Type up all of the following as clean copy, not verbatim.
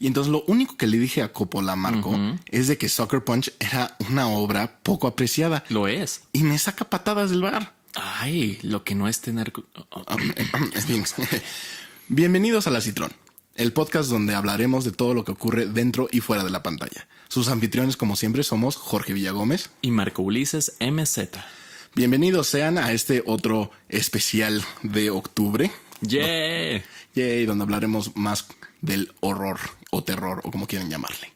Y entonces lo único que le dije a Coppola, Marco, es de que Sucker Punch era una obra poco apreciada. Lo es. Y me saca patadas del bar. Ay, lo que no es tener... Bienvenidos a La Citrón, el podcast donde hablaremos de todo lo que ocurre dentro y fuera de la pantalla. Sus anfitriones, como siempre, somos Jorge Villagómez y Marco Ulises MZ. Bienvenidos sean a este otro especial de octubre. ¡Yeah! Yay, donde hablaremos más del horror o terror o como quieran llamarle.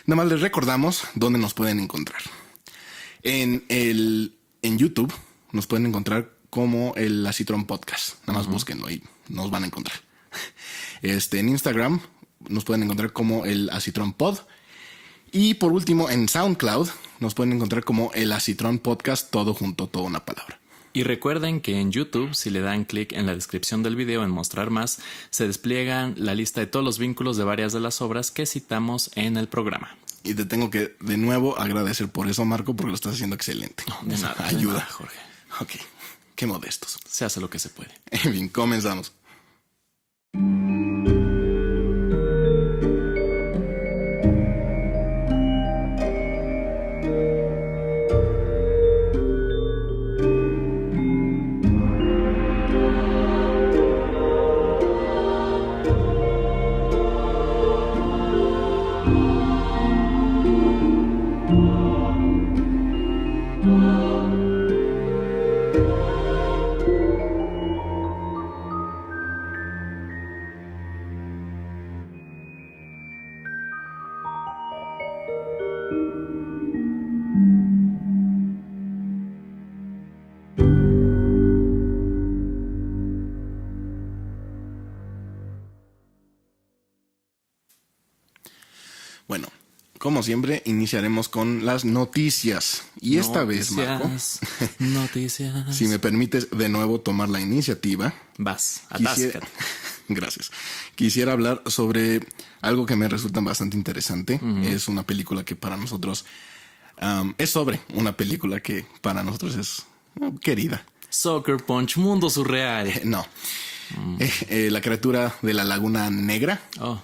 Nada más les recordamos dónde nos pueden encontrar. En YouTube nos pueden encontrar como el La Citrón Podcast. Nada más búsquenlo y nos van a encontrar. En Instagram nos pueden encontrar como el Acitrón Pod. Y por último, en SoundCloud nos pueden encontrar como el Acitrón Podcast, todo junto, toda una palabra. Y recuerden que en YouTube, si le dan clic en la descripción del video en mostrar más, se despliegan la lista de todos los vínculos de varias de las obras que citamos en el programa. Y te tengo que de nuevo agradecer por eso, Marco, porque lo estás haciendo excelente. No, de nada, ayuda. de nada, Jorge. Ok, qué modestos. Se hace lo que se puede. En fin, comenzamos. Bueno, como siempre, iniciaremos con las noticias. Y esta vez, Marco, noticias. si me permites de nuevo tomar la iniciativa. Vas, atáscate. Gracias. Quisiera hablar sobre algo que me resulta bastante interesante. Es una película que para nosotros es sobre una película que para nosotros es querida. Sucker Punch, mundo surreal. No. La criatura de la Laguna Negra. Oh,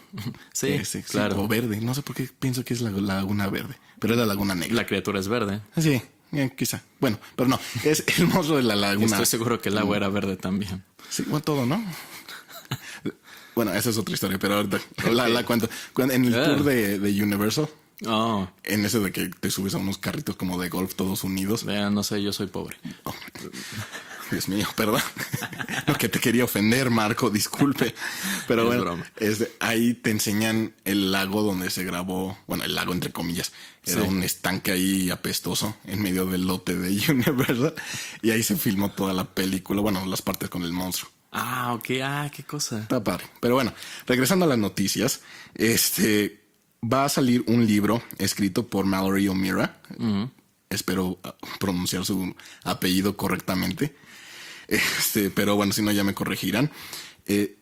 sí, claro. O verde. No sé por qué pienso que es la Laguna Verde, pero es la Laguna Negra. La criatura es verde. Sí, quizá. Bueno, pero no. Es el monstruo de la Laguna. Estoy seguro que el agua era verde también. Sí, bueno, todo, ¿no? Bueno, esa es otra historia, pero ahorita la cuento. En el tour de Universal. Oh. En ese de que te subes a unos carritos como de golf todos unidos. Vean, no sé, yo soy pobre. Oh, Dios mío, perdón. No, que te quería ofender, Marco, disculpe. Pero bueno, broma. Ahí te enseñan el lago donde se grabó. Bueno, el lago entre comillas. Era un estanque ahí apestoso en medio del lote de Universal. Y ahí se filmó toda la película. Bueno, las partes con el monstruo. Ah, ok. Ah, qué cosa. Está padre. Pero bueno, regresando a las noticias, va a salir un libro escrito por Mallory O'Meara. Espero pronunciar su apellido correctamente. Pero bueno, si no ya me corregirán.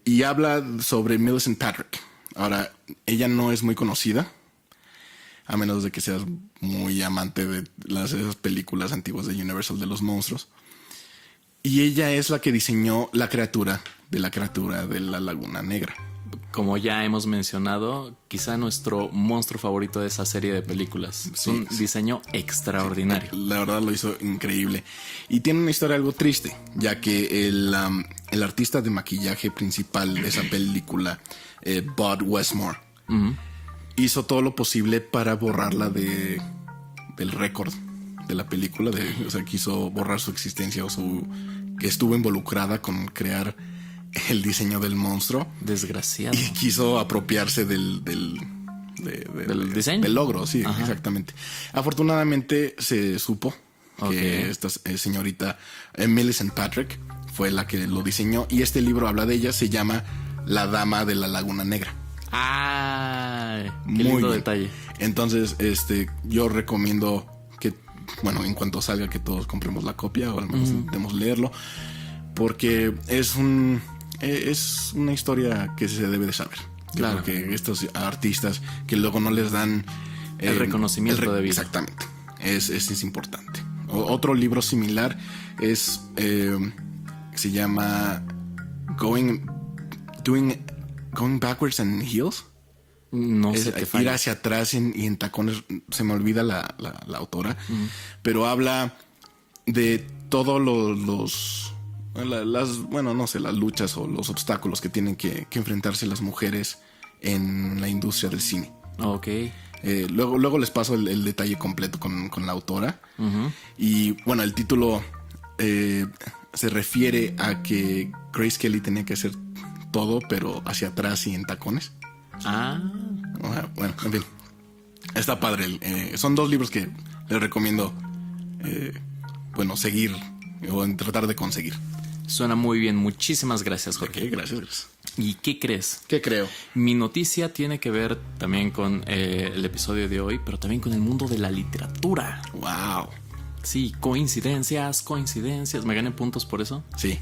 Y habla sobre Millicent Patrick. Ahora, ella no es muy conocida, a menos de que seas muy amante de esas películas antiguas de Universal de los monstruos. Y ella es la que diseñó la criatura de la Laguna Negra. Como ya hemos mencionado, quizá nuestro monstruo favorito de esa serie de películas. Es un diseño extraordinario. La verdad lo hizo increíble. Y tiene una historia algo triste, ya que el artista de maquillaje principal de esa película, Bud Westmore, hizo todo lo posible para borrarla del récord de la película. O sea, quiso borrar su existencia que estuvo involucrada con crear el diseño del monstruo. Desgraciado. Y quiso apropiarse del diseño. Del logro, sí. Ajá. Exactamente. Afortunadamente se supo que esta señorita Millicent Patrick fue la que lo diseñó. Y este libro habla de ella. Se llama La Dama de la Laguna Negra. ¡Ay! ¡Qué Muy lindo bien. detalle! Entonces, yo recomiendo que, bueno, en cuanto salga, que todos compremos la copia o al menos intentemos leerlo, porque es una historia que se debe de saber. Claro. Porque estos artistas que luego no les dan el reconocimiento debido. Exactamente. Es importante. Otro libro similar se llama Going Backwards and Heels. No sé qué ir falla. hacia atrás y en tacones. Se me olvida la autora, pero habla de todos las luchas o los obstáculos que tienen que enfrentarse las mujeres en la industria del cine. Ok. Luego les paso el detalle completo con la autora. Y bueno, el título se refiere a que Grace Kelly tenía que hacer todo, pero hacia atrás y en tacones. Bueno, en fin. Está padre. Son 2 libros que les recomiendo seguir o tratar de conseguir. Suena muy bien. Muchísimas gracias, Jorge. Ok, gracias. ¿Y qué crees? ¿Qué creo? Mi noticia tiene que ver también con el episodio de hoy, pero también con el mundo de la literatura. Wow. Sí, coincidencias. ¿Me gané puntos por eso? Sí,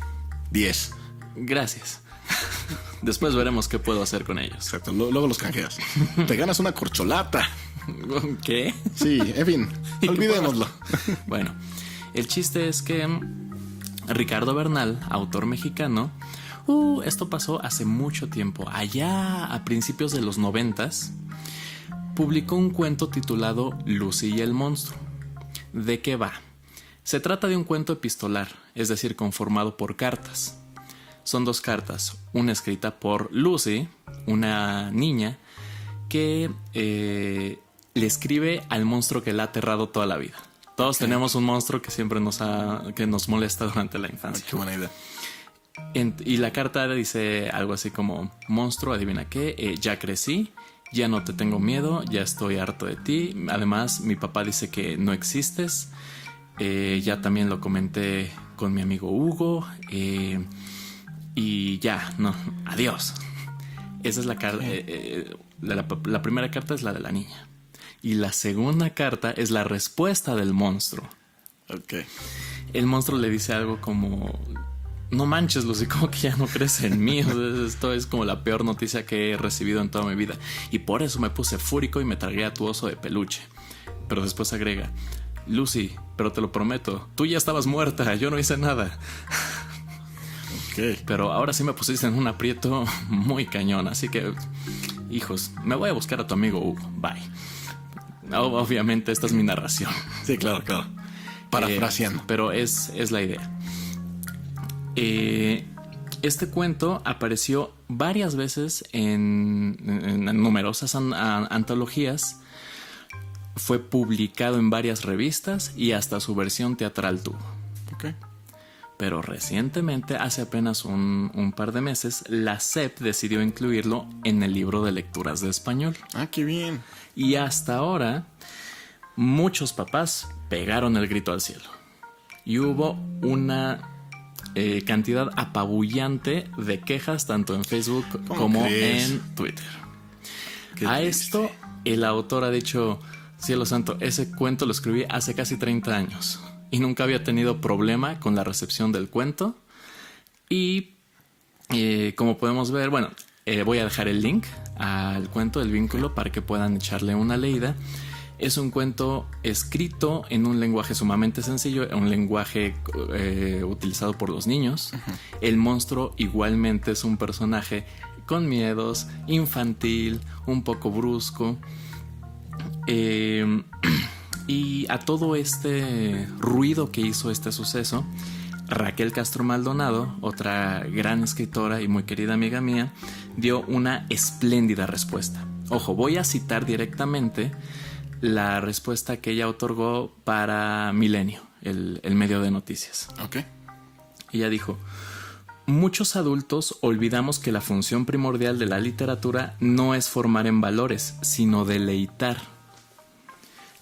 10. Gracias. Después veremos qué puedo hacer con ellos. Exacto, luego los canjeas. Te ganas una corcholata. ¿Qué? Sí, en fin, olvidémoslo. Bueno, el chiste es que Ricardo Bernal, autor mexicano, esto pasó hace mucho tiempo, allá a principios de los 90s, publicó un cuento titulado Lucy y el monstruo. ¿De qué va? Se trata de un cuento epistolar, es decir, conformado por cartas. Son 2 cartas, una escrita por Lucy, una niña, que le escribe al monstruo que la ha aterrado toda la vida. Todos tenemos un monstruo que siempre nos molesta durante la infancia. Qué buena idea. Y la carta dice algo así como: monstruo, adivina qué, ya crecí, ya no te tengo miedo, ya estoy harto de ti. Además, mi papá dice que no existes. Ya también lo comenté con mi amigo Hugo. Y ya, no, adiós. Esa es la carta. La primera carta es la de la niña. Y la segunda carta es la respuesta del monstruo. Ok. El monstruo le dice algo como: no manches, Lucy, como que ya no crees en mí. O sea, esto es como la peor noticia que he recibido en toda mi vida. Y por eso me puse fúrico y me tragué a tu oso de peluche. Pero después agrega: Lucy, pero te lo prometo, tú ya estabas muerta, yo no hice nada. Okay. Pero ahora sí me pusiste en un aprieto muy cañón. Así que, hijos, me voy a buscar a tu amigo Hugo. Bye. Obviamente esta es mi narración. Sí, claro. Parafraseando. Pero es la idea. Este cuento apareció varias veces en numerosas antologías. Fue publicado en varias revistas y hasta su versión teatral tuvo. Ok. Pero recientemente, hace apenas un par de meses, la SEP decidió incluirlo en el libro de lecturas de español. Ah, qué bien. Y hasta ahora, muchos papás pegaron el grito al cielo. Y hubo una cantidad apabullante de quejas tanto en Facebook como en Twitter. A esto, el autor ha dicho: cielo santo, ese cuento lo escribí hace casi 30 años y nunca había tenido problema con la recepción del cuento. Y como podemos ver, bueno, voy a dejar el link al cuento, el vínculo, para que puedan echarle una leída. Es un cuento escrito en un lenguaje sumamente sencillo, un lenguaje utilizado por los niños. El monstruo igualmente es un personaje con miedos, infantil, un poco brusco. Y a todo este ruido que hizo este suceso, Raquel Castro Maldonado, otra gran escritora y muy querida amiga mía, dio una espléndida respuesta. Ojo, voy a citar directamente la respuesta que ella otorgó para Milenio, el medio de noticias. Ok. Ella dijo: muchos adultos olvidamos que la función primordial de la literatura no es formar en valores, sino deleitar.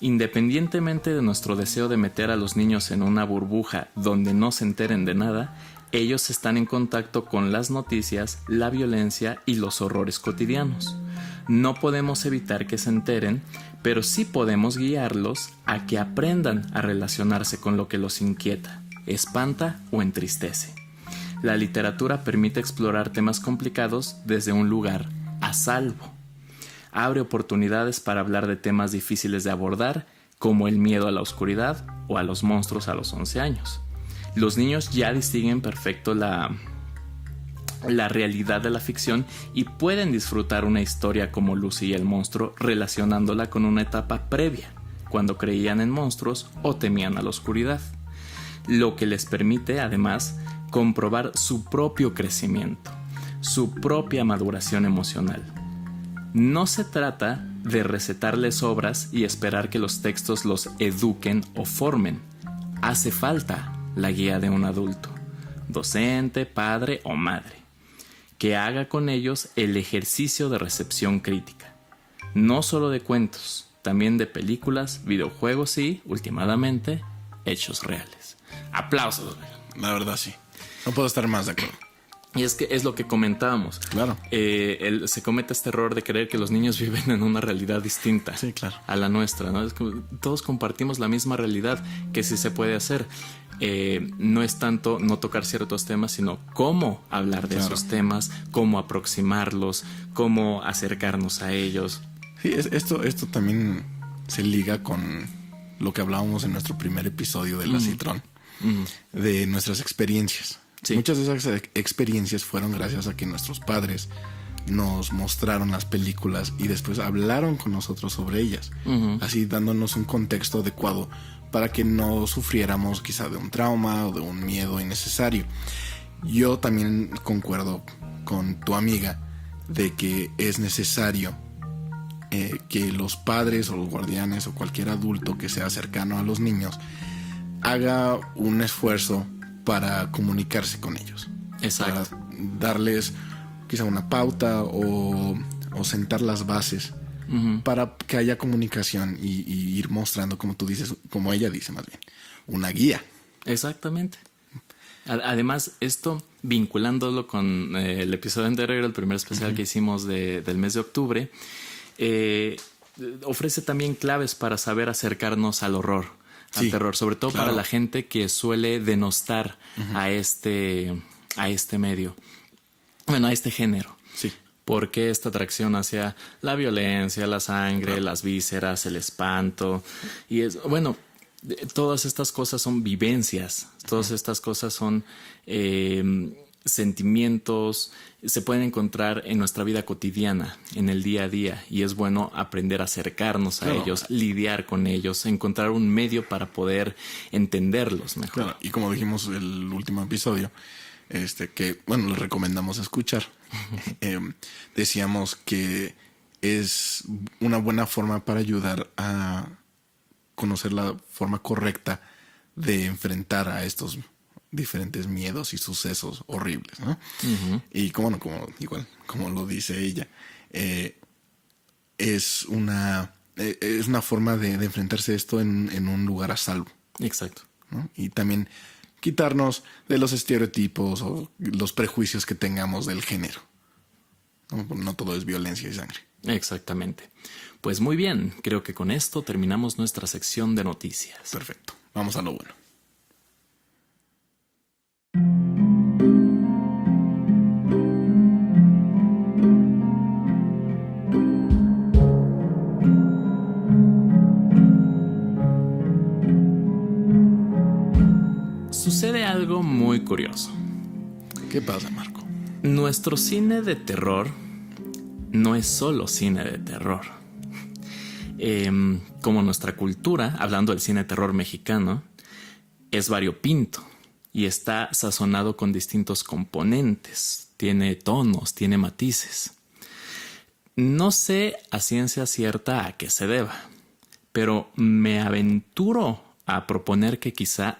Independientemente de nuestro deseo de meter a los niños en una burbuja donde no se enteren de nada, ellos están en contacto con las noticias, la violencia y los horrores cotidianos. No podemos evitar que se enteren, pero sí podemos guiarlos a que aprendan a relacionarse con lo que los inquieta, espanta o entristece. La literatura permite explorar temas complicados desde un lugar a salvo. Abre oportunidades para hablar de temas difíciles de abordar, como el miedo a la oscuridad o a los monstruos a los 11 años. Los niños ya distinguen perfecto la la realidad de la ficción y pueden disfrutar una historia como Lucy y el monstruo relacionándola con una etapa previa, cuando creían en monstruos o temían a la oscuridad, lo que les permite además comprobar su propio crecimiento, su propia maduración emocional. No se trata de recetarles obras y esperar que los textos los eduquen o formen. Hace falta la guía de un adulto, docente, padre o madre, que haga con ellos el ejercicio de recepción crítica, no solo de cuentos, también de películas, videojuegos y, últimamente, hechos reales. Aplausos. La verdad, sí. No puedo estar más de acuerdo. Y es que es lo que comentábamos. Claro. Se comete este error de creer que los niños viven en una realidad distinta, sí, claro, a la nuestra, ¿no? Es como, todos compartimos la misma realidad, que sí se puede hacer. No es tanto no tocar ciertos temas, sino cómo hablar de esos temas, cómo aproximarlos, cómo acercarnos a ellos. Sí, esto también se liga con lo que hablábamos en nuestro primer episodio de La Citrón, de nuestras experiencias. Sí. Muchas de esas experiencias fueron gracias a que nuestros padres nos mostraron las películas y después hablaron con nosotros sobre ellas, así dándonos un contexto adecuado para que no sufriéramos quizá de un trauma o de un miedo innecesario. Yo también concuerdo con tu amiga de que es necesario que los padres o los guardianes o cualquier adulto que sea cercano a los niños haga un esfuerzo para comunicarse con ellos. Exacto. Para darles quizá una pauta o sentar las bases para que haya comunicación y ir mostrando, como tú dices, como ella dice más bien, una guía. Exactamente. Además, esto vinculándolo con el episodio anterior, el primer especial que hicimos del mes de octubre, ofrece también claves para saber acercarnos al horror, al terror, sobre todo para la gente que suele denostar a este medio, bueno, a este género. Sí. Porque esta atracción hacia la violencia, la sangre, las vísceras, el espanto, y es, bueno, todas estas cosas son vivencias, todas estas cosas son sentimientos, se pueden encontrar en nuestra vida cotidiana, en el día a día, y es bueno aprender a acercarnos a ellos, lidiar con ellos, encontrar un medio para poder entenderlos mejor. Claro, y como dijimos en el último episodio, que bueno, les recomendamos escuchar, decíamos que es una buena forma para ayudar a conocer la forma correcta de enfrentar a estos diferentes miedos y sucesos horribles, ¿no? Y como lo dice ella, es una forma de enfrentarse esto en un lugar a salvo. Exacto. ¿No? Y también quitarnos de los estereotipos o los prejuicios que tengamos del género. No todo es violencia y sangre. Exactamente. Pues muy bien, creo que con esto terminamos nuestra sección de noticias. Perfecto, vamos a lo bueno. Sucede algo muy curioso. ¿Qué pasa, Marco? Nuestro cine de terror no es solo cine de terror. Como nuestra cultura, hablando del cine de terror mexicano, es variopinto y está sazonado con distintos componentes. Tiene tonos, tiene matices. No sé a ciencia cierta a qué se deba, pero me aventuro a proponer que quizá,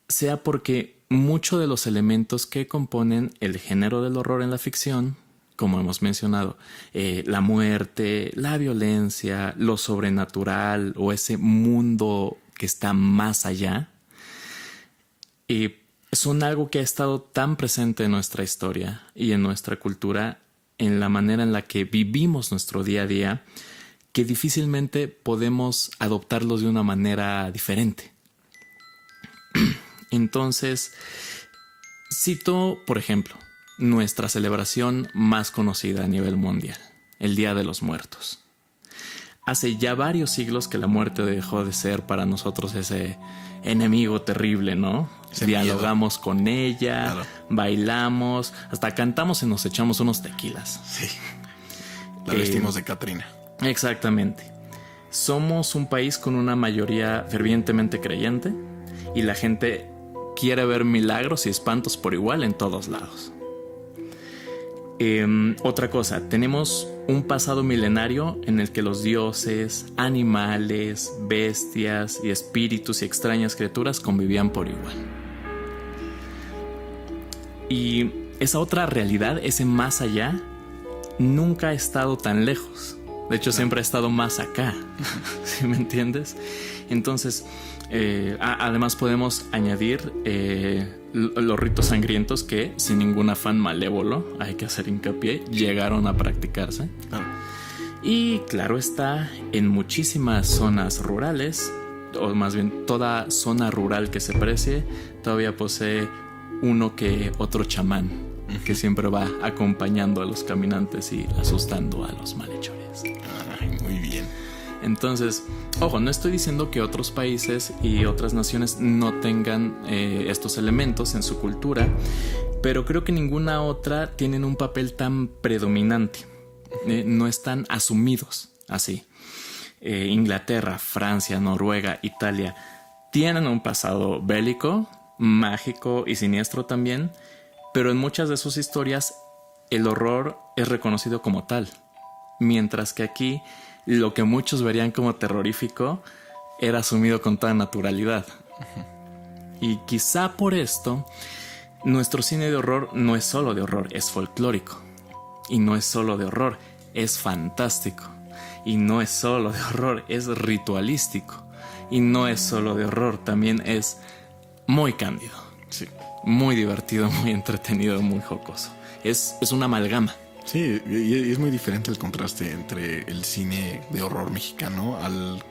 sea porque muchos de los elementos que componen el género del horror en la ficción, como hemos mencionado, la muerte, la violencia, lo sobrenatural o ese mundo que está más allá, son algo que ha estado tan presente en nuestra historia y en nuestra cultura, en la manera en la que vivimos nuestro día a día, que difícilmente podemos adoptarlos de una manera diferente. Entonces, cito, por ejemplo, nuestra celebración más conocida a nivel mundial, el Día de los Muertos. hace ya varios siglos que la muerte dejó de ser para nosotros ese enemigo terrible, ¿no? Ese Dialogamos miedo. con ella, Claro. bailamos, hasta cantamos y nos echamos unos tequilas. Sí. La vestimos de Catrina. Exactamente. Somos un país con una mayoría fervientemente creyente y la gente quiere ver milagros y espantos por igual en todos lados. Otra cosa, tenemos un pasado milenario en el que los dioses, animales, bestias y espíritus y extrañas criaturas convivían por igual. Y esa otra realidad, ese más allá, nunca ha estado tan lejos. De hecho, siempre ha estado más acá. ¿Sí me entiendes? Entonces, además podemos añadir los ritos sangrientos que, sin ningún afán malévolo, hay que hacer hincapié, llegaron a practicarse. Y claro está, en muchísimas zonas rurales, o más bien toda zona rural que se precie, todavía posee uno que otro chamán que siempre va acompañando a los caminantes y asustando a los malhechores. Ay, muy bien. Entonces, ojo, no estoy diciendo que otros países y otras naciones no tengan estos elementos en su cultura, pero creo que ninguna otra tienen un papel tan predominante. No están asumidos así. Inglaterra, Francia, Noruega, Italia tienen un pasado bélico, mágico y siniestro también, pero en muchas de sus historias el horror es reconocido como tal, mientras que aquí lo que muchos verían como terrorífico era asumido con toda naturalidad. Y quizá por esto nuestro cine de horror no es solo de horror, es folclórico. Y no es solo de horror, es fantástico. Y no es solo de horror, es ritualístico. Y no es solo de horror, también es muy cándido. Sí. Muy divertido, muy entretenido, muy jocoso. Es una amalgama. Sí, y es muy diferente el contraste entre el cine de horror mexicano al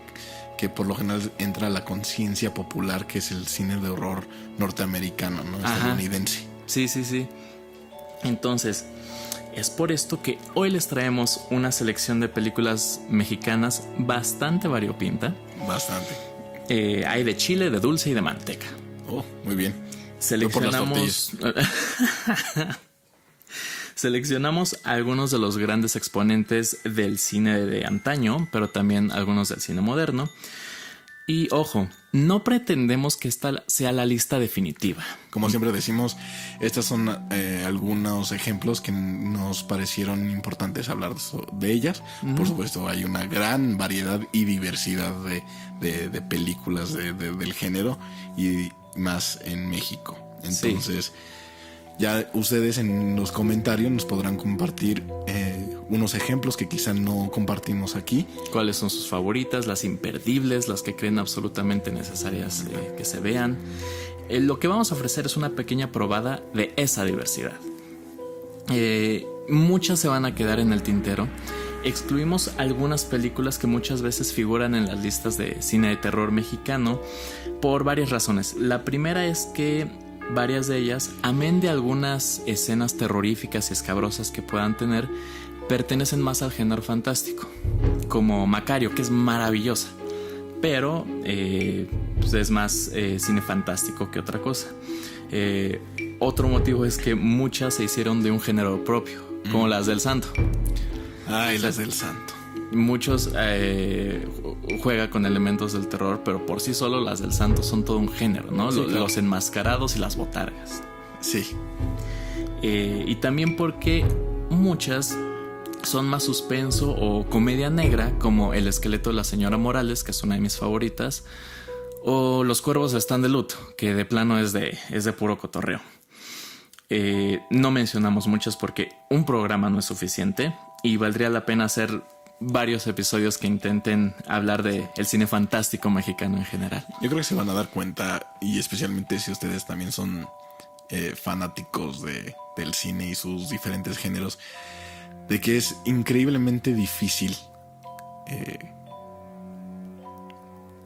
que por lo general entra a la conciencia popular, que es el cine de horror norteamericano, ¿no? Estadounidense. Sí. Entonces, es por esto que hoy les traemos una selección de películas mexicanas bastante variopinta. Bastante. Hay de chile, de dulce y de manteca. Oh, muy bien. Seleccionamos algunos de los grandes exponentes del cine de antaño, pero también algunos del cine moderno. Y ojo, no pretendemos que esta sea la lista definitiva. Como siempre decimos, estos son algunos ejemplos que nos parecieron importantes hablar de ellas. Por supuesto, hay una gran variedad y diversidad de películas del género y más en México. Entonces, ya ustedes en los comentarios nos podrán compartir unos ejemplos que quizá no compartimos aquí. ¿Cuáles son sus favoritas, las imperdibles, las que creen absolutamente necesarias que se vean? Lo que vamos a ofrecer es una pequeña probada de esa diversidad. Muchas se van a quedar en el tintero. Excluimos algunas películas que muchas veces figuran en las listas de cine de terror mexicano por varias razones. La primera es que varias de ellas, amén de algunas escenas terroríficas y escabrosas que puedan tener, pertenecen más al género fantástico, como Macario, que es maravillosa, pero pues es más cine fantástico que otra cosa. Otro motivo es que muchas se hicieron de un género propio, como las del Santo. Ay, las del Santo. Muchos juega con elementos del terror, pero por sí solo las del Santo son todo un género, ¿no? Sí, claro. Los enmascarados y las botargas. Sí. Y también porque muchas son más suspenso o comedia negra, como El esqueleto de la señora Morales, que es una de mis favoritas, o Los cuervos están de luto, que de plano es de puro cotorreo. No mencionamos muchas porque un programa no es suficiente y valdría la pena hacer varios episodios que intenten hablar de el cine fantástico mexicano en general. Yo creo que se van a dar cuenta, y especialmente si ustedes también son fanáticos del cine y sus diferentes géneros, de que es increíblemente difícil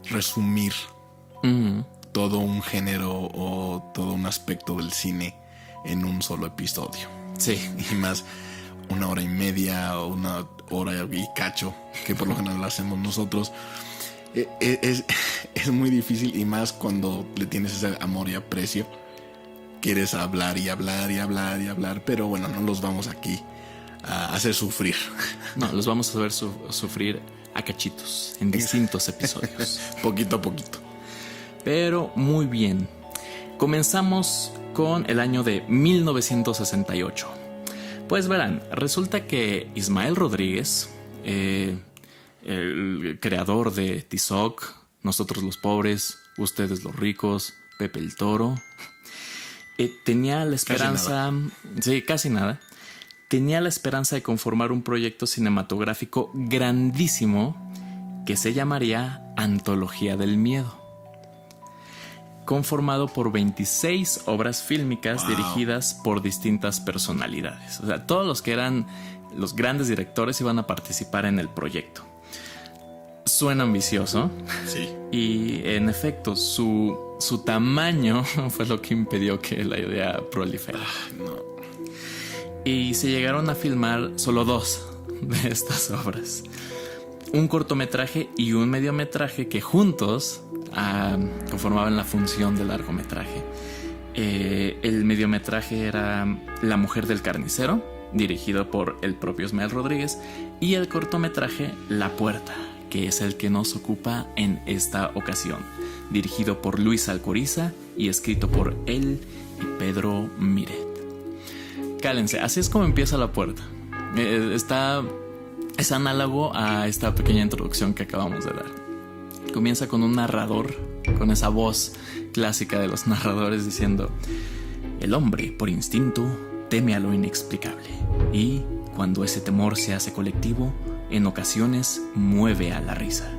resumir todo un género o todo un aspecto del cine en un solo episodio. Sí. Y más una hora y media o una hora y cacho, que por lo general lo hacemos nosotros. Es muy difícil, y más cuando le tienes ese amor y aprecio. Quieres hablar y hablar y hablar y hablar, pero bueno, no los vamos aquí a hacer sufrir. No, los vamos a ver sufrir a cachitos en distintos episodios. Poquito a poquito. Pero muy bien. Comenzamos con el año de 1968. Pues verán, resulta que Ismael Rodríguez, el creador de Tizoc, Nosotros los Pobres, Ustedes los Ricos, Pepe el Toro, tenía la esperanza... Casi nada. Tenía la esperanza de conformar un proyecto cinematográfico grandísimo que se llamaría Antología del Miedo, conformado por 26 obras fílmicas dirigidas por distintas personalidades. O sea, todos los que eran los grandes directores iban a participar en el proyecto. Suena ambicioso. Sí. Y en efecto, su tamaño fue lo que impidió que la idea proliferara. No. Y se llegaron a filmar solo 2 de estas obras. Un cortometraje y un mediometraje que juntos conformaban la función del largometraje. El mediometraje era La Mujer del Carnicero, dirigido por el propio Ismael Rodríguez, y el cortometraje La Puerta, que es el que nos ocupa en esta ocasión, dirigido por Luis Alcoriza y escrito por él y Pedro Miret. Cálense, así es como empieza La Puerta. Es análogo a esta pequeña introducción que acabamos de dar. Comienza con un narrador, con esa voz clásica de los narradores diciendo: el hombre, por instinto, teme a lo inexplicable, y cuando ese temor se hace colectivo, en ocasiones mueve a la risa.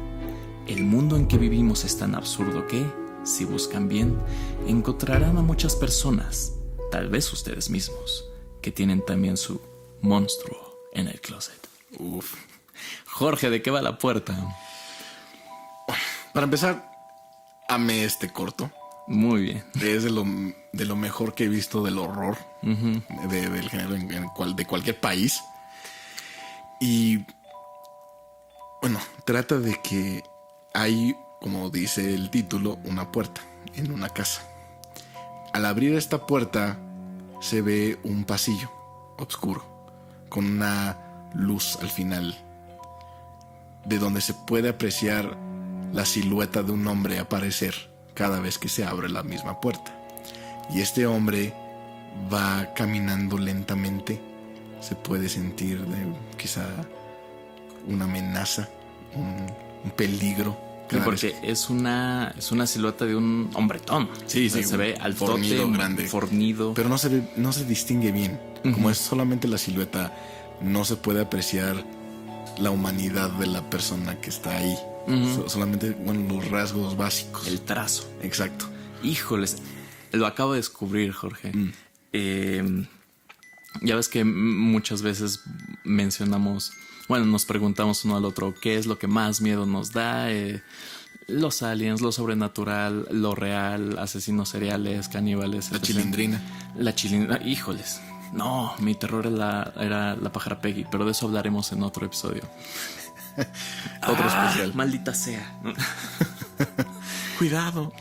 El mundo en que vivimos es tan absurdo que, si buscan bien, encontrarán a muchas personas, tal vez ustedes mismos, que tienen también su monstruo en el closet. Uf. Jorge, ¿de qué va La Puerta? Para empezar, amé este corto. Muy bien. Es de lo mejor que he visto del horror, del género de cualquier país. Y bueno, trata de que hay, como dice el título, una puerta en una casa. Al abrir esta puerta se ve un pasillo oscuro con una luz al final, de donde se puede apreciar la silueta de un hombre aparecer cada vez que se abre la misma puerta. Y este hombre va caminando lentamente. Se puede sentir quizá una amenaza, un peligro. Sí, porque es una silueta de un hombretón. Sí, sí, se ve altote, fornido, grande, fornido. pero no se distingue bien. Como es solamente la silueta, no se puede apreciar la humanidad de la persona que está ahí. Solamente, bueno, los rasgos básicos. El trazo. Exacto. Híjoles, lo acabo de descubrir, Jorge. Ya ves que muchas veces nos preguntamos uno al otro qué es lo que más miedo nos da. Los aliens, lo sobrenatural, lo real, asesinos seriales, caníbales. La chilindrina. La chilindrina, híjoles. No, mi terror era la pájara Peggy, pero de eso hablaremos en otro episodio. Otro especial. Maldita sea. Cuidado.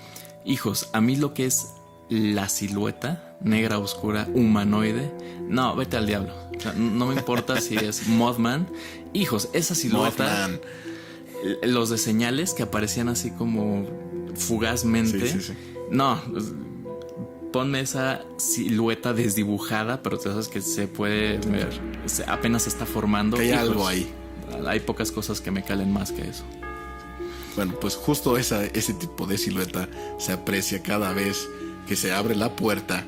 Hijos, a mí lo que es la silueta negra, oscura, humanoide, no, vete al diablo. O sea, no me importa si es Mothman. Hijos, esa silueta, Mothman. Los de señales que aparecían así como fugazmente. Sí. No, ponme esa silueta desdibujada, pero tú sabes que se puede ver, apenas se está formando. Que hay Hijos, algo ahí. Hay pocas cosas que me calen más que eso. Bueno, pues justo ese tipo de silueta se aprecia cada vez que se abre la puerta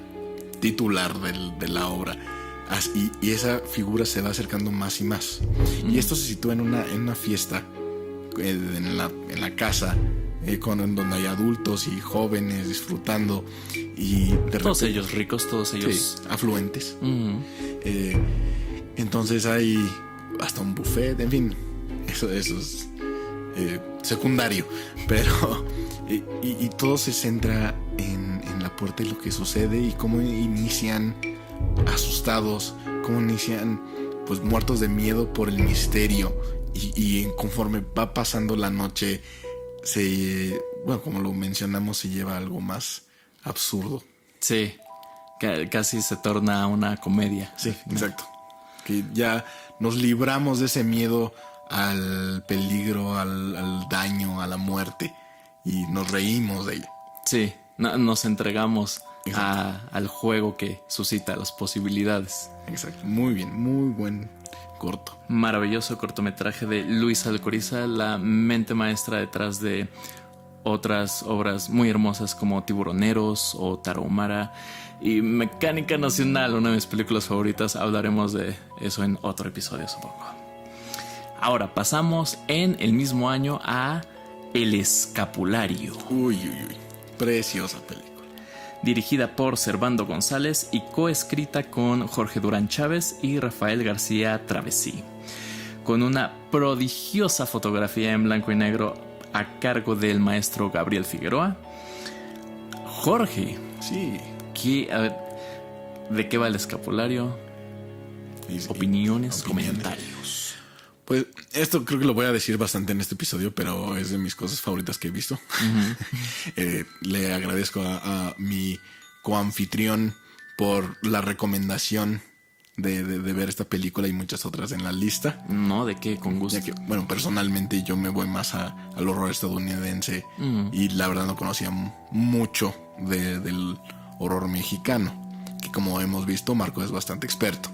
titular de la obra. Y esa figura se va acercando más y más. Y esto se sitúa en una fiesta, en la casa, donde hay adultos y jóvenes disfrutando. Y de todos repente, ellos ricos, todos ellos afluentes. Entonces hay hasta un buffet, en fin, eso es secundario, pero y todo se centra en la puerta y lo que sucede y cómo inician asustados, cómo inician pues muertos de miedo por el misterio. Y conforme va pasando la noche, bueno, como lo mencionamos, se lleva a algo más absurdo. Sí, casi se torna una comedia. Sí, exacto. Que ya nos libramos de ese miedo al peligro, al daño, a la muerte, y nos reímos de ella. Sí, nos entregamos al juego que suscita las posibilidades. Exacto, muy bien, muy buen corto. Maravilloso cortometraje de Luis Alcoriza, la mente maestra detrás de otras obras muy hermosas como Tiburoneros o Tarahumara y Mecánica Nacional, una de mis películas favoritas. Hablaremos de eso en otro episodio, supongo. Ahora pasamos en el mismo año a El Escapulario. Uy, preciosa película. Dirigida por Servando González y coescrita con Jorge Durán Chávez y Rafael García Travesí, con una prodigiosa fotografía en blanco y negro a cargo del maestro Gabriel Figueroa. Jorge, sí, ¿de qué va El Escapulario? Opiniones, comentarios. Pues esto creo que lo voy a decir bastante en este episodio, pero es de mis cosas favoritas que he visto. Le agradezco a mi coanfitrión por la recomendación de ver esta película y muchas otras en la lista. No, ¿de qué? Con gusto. Ya que, bueno, personalmente yo me voy más al horror estadounidense y la verdad no conocía mucho del horror mexicano, que como hemos visto, Marco es bastante experto.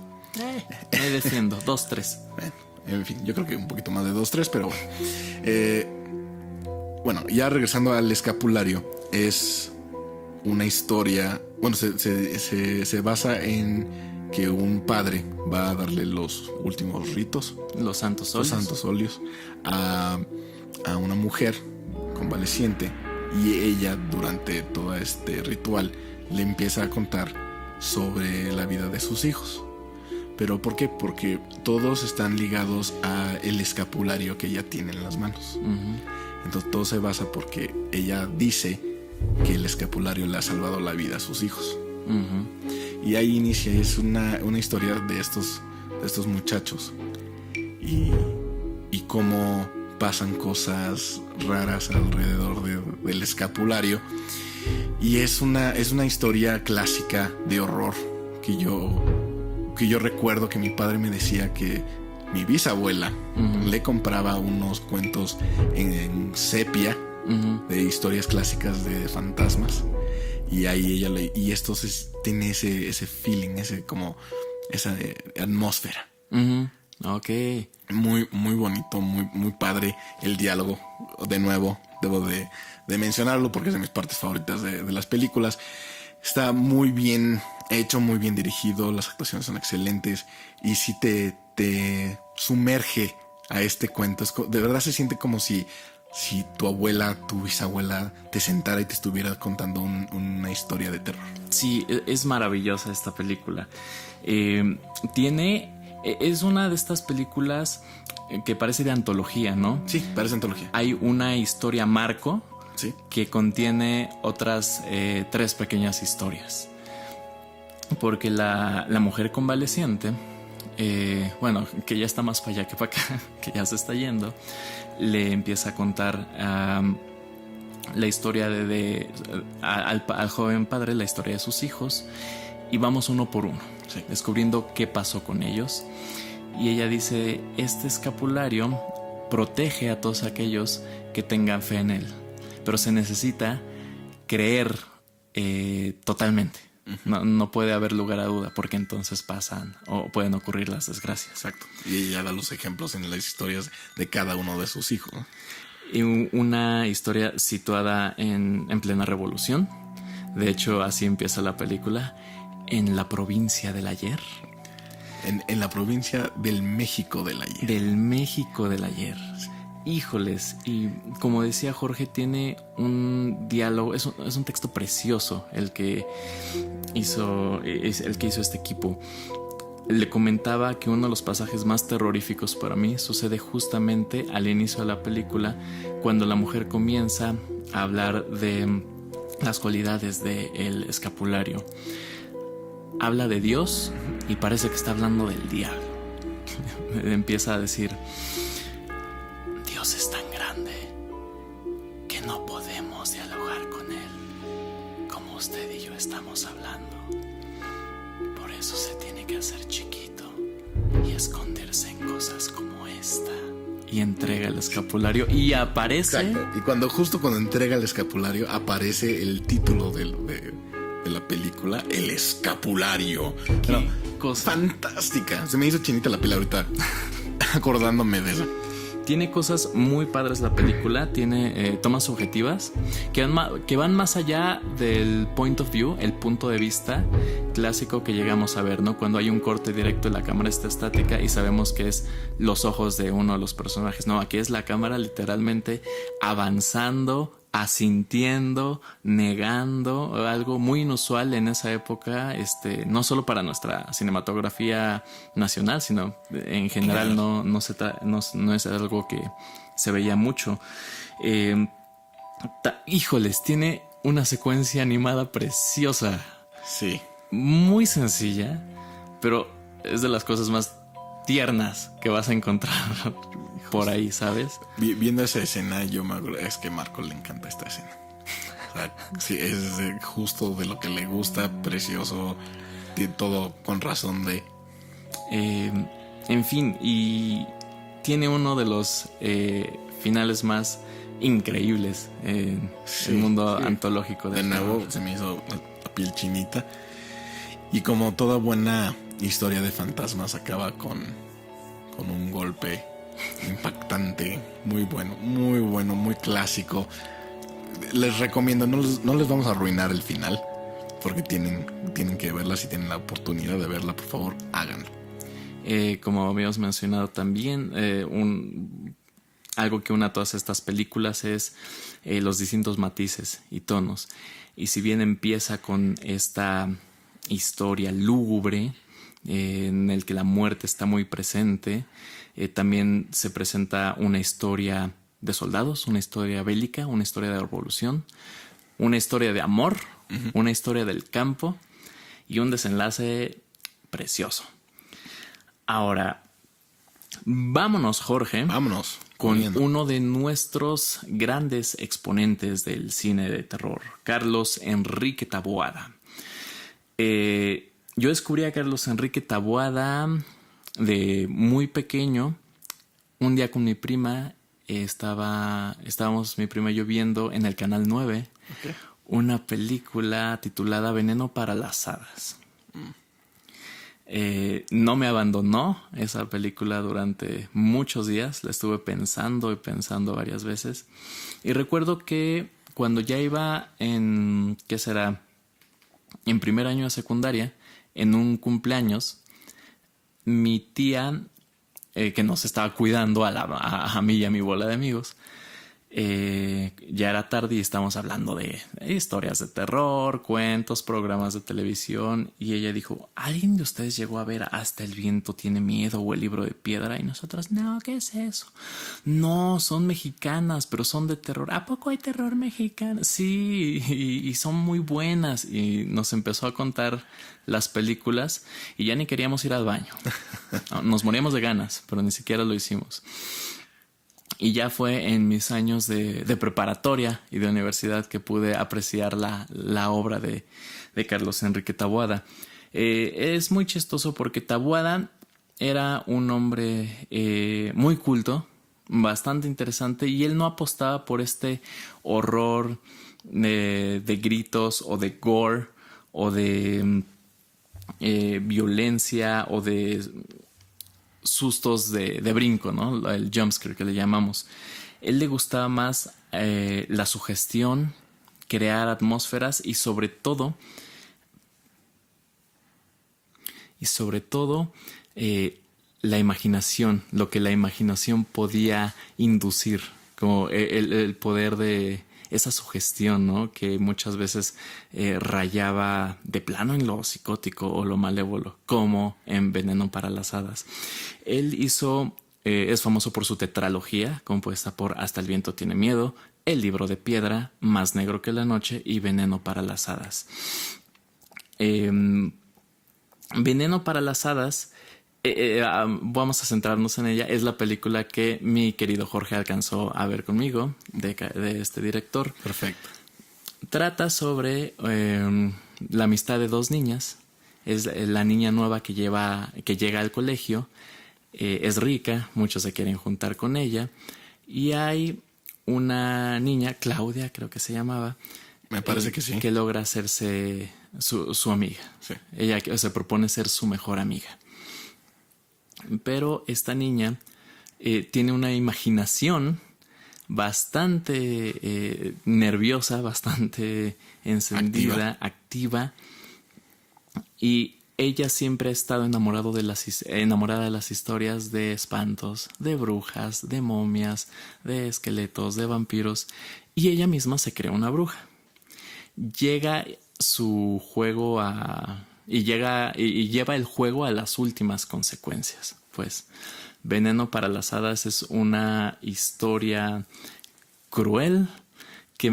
Me defiendo, 2-3. En fin, yo creo que un poquito más de 2-3, pero bueno, ya regresando al Escapulario, es una historia, bueno, se basa en que un padre va a darle los últimos ritos, los santos óleos a una mujer convaleciente, y ella durante todo este ritual le empieza a contar sobre la vida de sus hijos. ¿Pero por qué? Porque todos están ligados a el escapulario que ella tiene en las manos. Entonces todo se basa porque ella dice que el escapulario le ha salvado la vida a sus hijos. Y ahí inicia, es una historia de estos muchachos y cómo pasan cosas raras alrededor del escapulario. Y es una historia clásica de horror que yo recuerdo que mi padre me decía que mi bisabuela le compraba unos cuentos en sepia de historias clásicas de fantasmas, y ahí ella y esto tiene ese feeling, esa atmósfera. Ok. Muy, muy bonito, muy, muy padre el diálogo. De nuevo, debo de mencionarlo porque es de mis partes favoritas de las películas. Está muy bien hecho, muy bien dirigido, las actuaciones son excelentes y sí te sumerge a este cuento. De verdad se siente como si tu abuela, tu bisabuela te sentara y te estuviera contando una historia de terror. Sí, es maravillosa esta película. Es una de estas películas que parece de antología, ¿no? Sí, parece antología. Hay una historia marco, sí, que contiene otras 3 pequeñas historias. Porque la mujer convaleciente, bueno, que ya está más para allá que para acá, que ya se está yendo, le empieza a contar la historia al joven padre, la historia de sus hijos, y vamos uno por uno, sí, descubriendo qué pasó con ellos. Y ella dice, este escapulario protege a todos aquellos que tengan fe en él, pero se necesita creer totalmente. No puede haber lugar a duda, porque entonces pasan o pueden ocurrir las desgracias. Exacto. Y ella da los ejemplos en las historias de cada uno de sus hijos, ¿no? Y una historia situada en plena revolución. De hecho, así empieza la película. En la provincia del ayer. En la provincia del México del ayer. Del México del ayer. Híjoles, y como decía Jorge, tiene un diálogo, es un texto precioso el que hizo este equipo. Le comentaba que uno de los pasajes más terroríficos para mí sucede justamente al inicio de la película, cuando la mujer comienza a hablar de las cualidades del escapulario. Habla de Dios y parece que está hablando del diablo. empieza a decir: Dios es tan grande que no podemos dialogar con Él como usted y yo estamos hablando. Por eso se tiene que hacer chiquito y esconderse en cosas como esta. Y entrega el escapulario y aparece. Exacto. Y justo cuando entrega el escapulario, aparece el título de la película, El Escapulario. Qué cosa fantástica. Se me hizo chinita la piel ahorita acordándome de eso. Tiene cosas muy padres la película. Tiene tomas subjetivas que van más allá del point of view, el punto de vista clásico que llegamos a ver, ¿no? Cuando hay un corte directo y la cámara está estática y sabemos que es los ojos de uno de los personajes. No, aquí es la cámara literalmente avanzando, asintiendo, negando, algo muy inusual en esa época, no solo para nuestra cinematografía nacional, sino en general. No es algo que se veía mucho. Híjoles, tiene una secuencia animada preciosa. Sí. Muy sencilla, pero es de las cosas más tiernas que vas a encontrar por ahí, ¿sabes? Viendo esa escena, yo me acuerdo, es que a Marco le encanta esta escena. O sea, sí, es justo de lo que le gusta, precioso, todo con razón de. En fin, y tiene uno de los finales más increíbles en el mundo antológico. De nuevo, se me hizo la piel chinita. Y como toda buena historia de fantasmas, acaba con un golpe impactante, muy bueno, muy clásico. Les recomiendo, no les vamos a arruinar el final, porque tienen que verla. Si tienen la oportunidad de verla, por favor, háganlo. Como habíamos mencionado también, algo que une a todas estas películas es los distintos matices y tonos. Y si bien empieza con esta historia lúgubre, en el que la muerte está muy presente, también se presenta una historia de soldados, una historia bélica, una historia de revolución, una historia de amor, una historia del campo y un desenlace precioso. Ahora, vámonos, Jorge. Vámonos. Con uno de nuestros grandes exponentes del cine de terror, Carlos Enrique Taboada. Yo descubrí a Carlos Enrique Taboada de muy pequeño. Un día con mi prima estábamos mi prima y yo viendo en el Canal 9 una película titulada Veneno para las Hadas. No me abandonó esa película durante muchos días. La estuve pensando y pensando varias veces. Y recuerdo que cuando ya iba en, ¿qué será?, en primer año de secundaria, en un cumpleaños, mi tía, que nos estaba cuidando a mí y a mi bola de amigos, ya era tarde y estábamos hablando de historias de terror, cuentos, programas de televisión, y ella dijo: ¿alguien de ustedes llegó a ver Hasta el viento tiene miedo o El libro de piedra? Y nosotros: no, ¿qué es eso? No, son mexicanas, pero son de terror. ¿A poco hay terror mexicano? Sí, y son muy buenas. Y nos empezó a contar las películas y ya ni queríamos ir al baño. Nos moríamos de ganas, pero ni siquiera lo hicimos. Y ya fue en mis años de preparatoria y de universidad que pude apreciar la obra de Carlos Enrique Taboada. Es muy chistoso porque Taboada era un hombre muy culto, bastante interesante, y él no apostaba por este horror de gritos o de gore o de violencia o de sustos de brinco, ¿no? El jumpscare que le llamamos. Él le gustaba más la sugestión, crear atmósferas y sobre todo la imaginación, lo que la imaginación podía inducir, como el poder de esa sugestión, ¿no? Que muchas veces rayaba de plano en lo psicótico o lo malévolo, como en Veneno para las Hadas. Él es famoso por su tetralogía, compuesta por Hasta el viento tiene miedo, El libro de piedra, Más negro que la noche y Veneno para las Hadas. Veneno para las Hadas Vamos a centrarnos en ella. Es la película que mi querido Jorge alcanzó a ver conmigo, de este director. Perfecto. Trata sobre la amistad de dos niñas. Es la niña nueva que llega al colegio. Es rica, muchos se quieren juntar con ella. Y hay una niña, Claudia creo que se llamaba. Me parece que sí. Que logra hacerse su amiga. Sí. Ella se propone ser su mejor amiga. Pero esta niña tiene una imaginación bastante nerviosa, bastante encendida, activa. Y ella siempre ha estado enamorada de las historias de espantos, de brujas, de momias, de esqueletos, de vampiros. Y ella misma se crea una bruja. Llega su juego y lleva el juego a las últimas consecuencias. Pues Veneno para las Hadas es una historia cruel que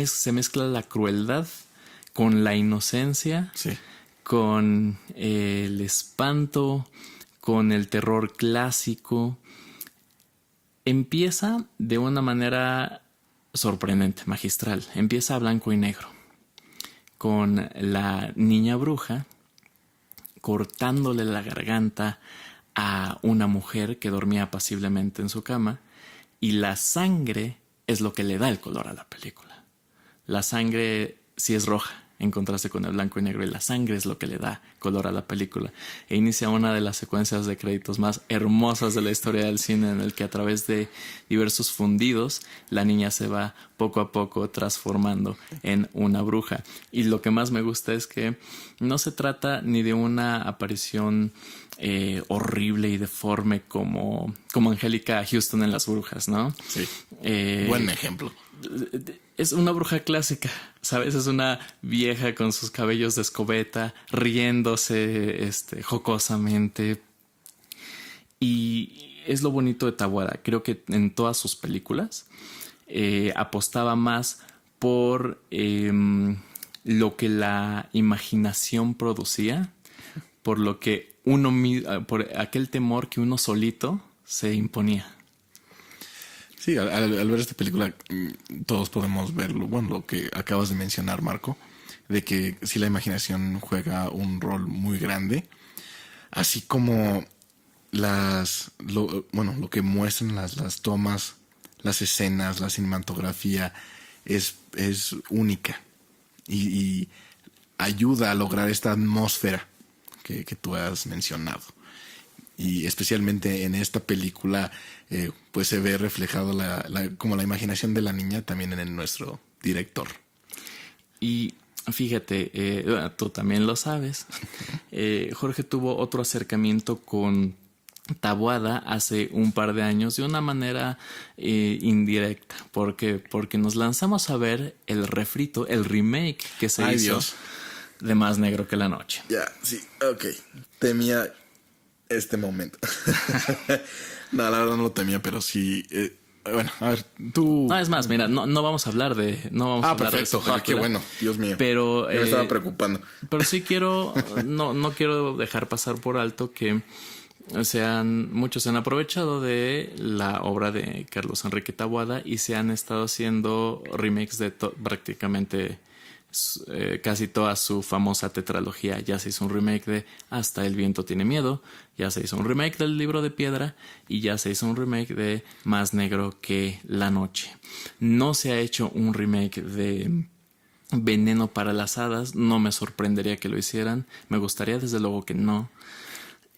se mezcla la crueldad con la inocencia, Sí. con el espanto, con el terror clásico. Empieza de una manera sorprendente, magistral. Empieza a blanco y negro, con la niña bruja cortándole la garganta a una mujer que dormía apaciblemente en su cama, y la sangre es lo que le da el color a la película. La sangre sí es roja en contraste con el blanco y negro, y la sangre es lo que le da color a la película. E inicia una de las secuencias de créditos más hermosas de la historia del cine, en el que a través de diversos fundidos la niña se va poco a poco transformando en una bruja. Y lo que más me gusta es que no se trata ni de una aparición horrible y deforme como Angélica Houston en Las Brujas, ¿no? Sí. Buen ejemplo. Es una bruja clásica, ¿sabes? Es una vieja con sus cabellos de escobeta, riéndose jocosamente. Y es lo bonito de Taboada. Creo que en todas sus películas apostaba más por lo que la imaginación producía, por lo que por aquel temor que uno solito se imponía. Sí, al ver esta película todos podemos verlo, bueno, lo que acabas de mencionar, Marco, de que sí la imaginación juega un rol muy grande, así como lo que muestran las tomas, las escenas, la cinematografía es única y ayuda a lograr esta atmósfera que tú has mencionado. Y especialmente en esta película pues se ve reflejado como la imaginación de la niña también en nuestro director. Y fíjate, tú también lo sabes, Jorge tuvo otro acercamiento con Taboada hace un par de años de una manera indirecta, porque nos lanzamos a ver el refrito, el remake que se hizo Dios. de Más Negro que la Noche. Ya, sí, ok. Temía este momento. No, la verdad no lo temía, pero sí. Bueno, a ver, tú. No, es más, mira, no vamos a hablar de. No vamos a hablar perfecto. de esa Qué bueno, Dios mío. Pero me estaba preocupando. Pero sí quiero. No quiero dejar pasar por alto que muchos se han aprovechado de la obra de Carlos Enrique Taboada y se han estado haciendo remakes de prácticamente casi toda su famosa tetralogía. Ya se hizo un remake de Hasta el viento tiene miedo, ya se hizo un remake del Libro de Piedra y ya se hizo un remake de Más Negro que la Noche. No se ha hecho un remake de Veneno para las Hadas. No me sorprendería que lo hicieran. Me gustaría desde luego que no.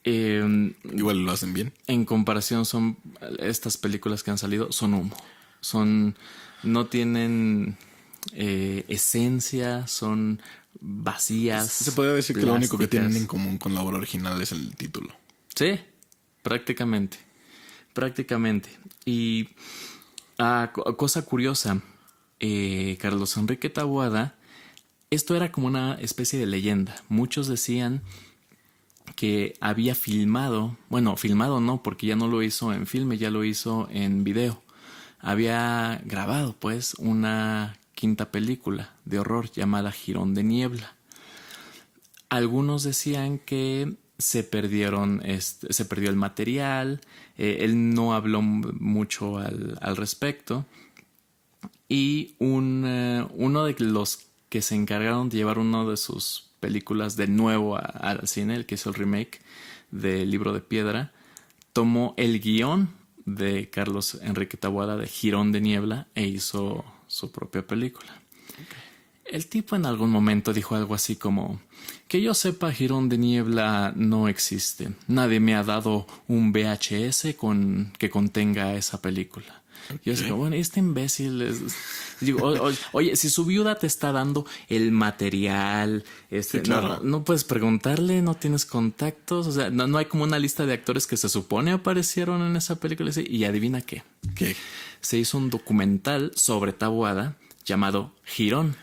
Igual lo hacen bien. En comparación, estas películas que han salido son humo. No tienen esencia, son vacías. Se podría decir que lo único que tienen en común con la obra original es el título. Sí, prácticamente. Y cosa curiosa, Carlos Enrique Taboada, esto era como una especie de leyenda. Muchos decían que había filmado no, porque ya no lo hizo en filme, ya lo hizo en video. Había grabado pues una quinta película de horror llamada Jirón de Niebla. Algunos decían que se perdió el material, él no habló mucho al respecto. Y uno de los que se encargaron de llevar una de sus películas de nuevo al cine, el que hizo el remake del Libro de Piedra, tomó el guión de Carlos Enrique Taboada de Girón de Niebla e hizo su propia película. Okay. El tipo en algún momento dijo algo así como: que yo sepa, Girón de Niebla no existe. Nadie me ha dado un VHS que contenga esa película. Okay. Yo digo, bueno, este imbécil digo, oye, si su viuda te está dando el material, sí, claro. no puedes preguntarle, no tienes contactos, o sea, no hay como una lista de actores que se supone aparecieron en esa película. Y adivina qué. ¿Qué? Se hizo un documental sobre Taboada llamado Girón.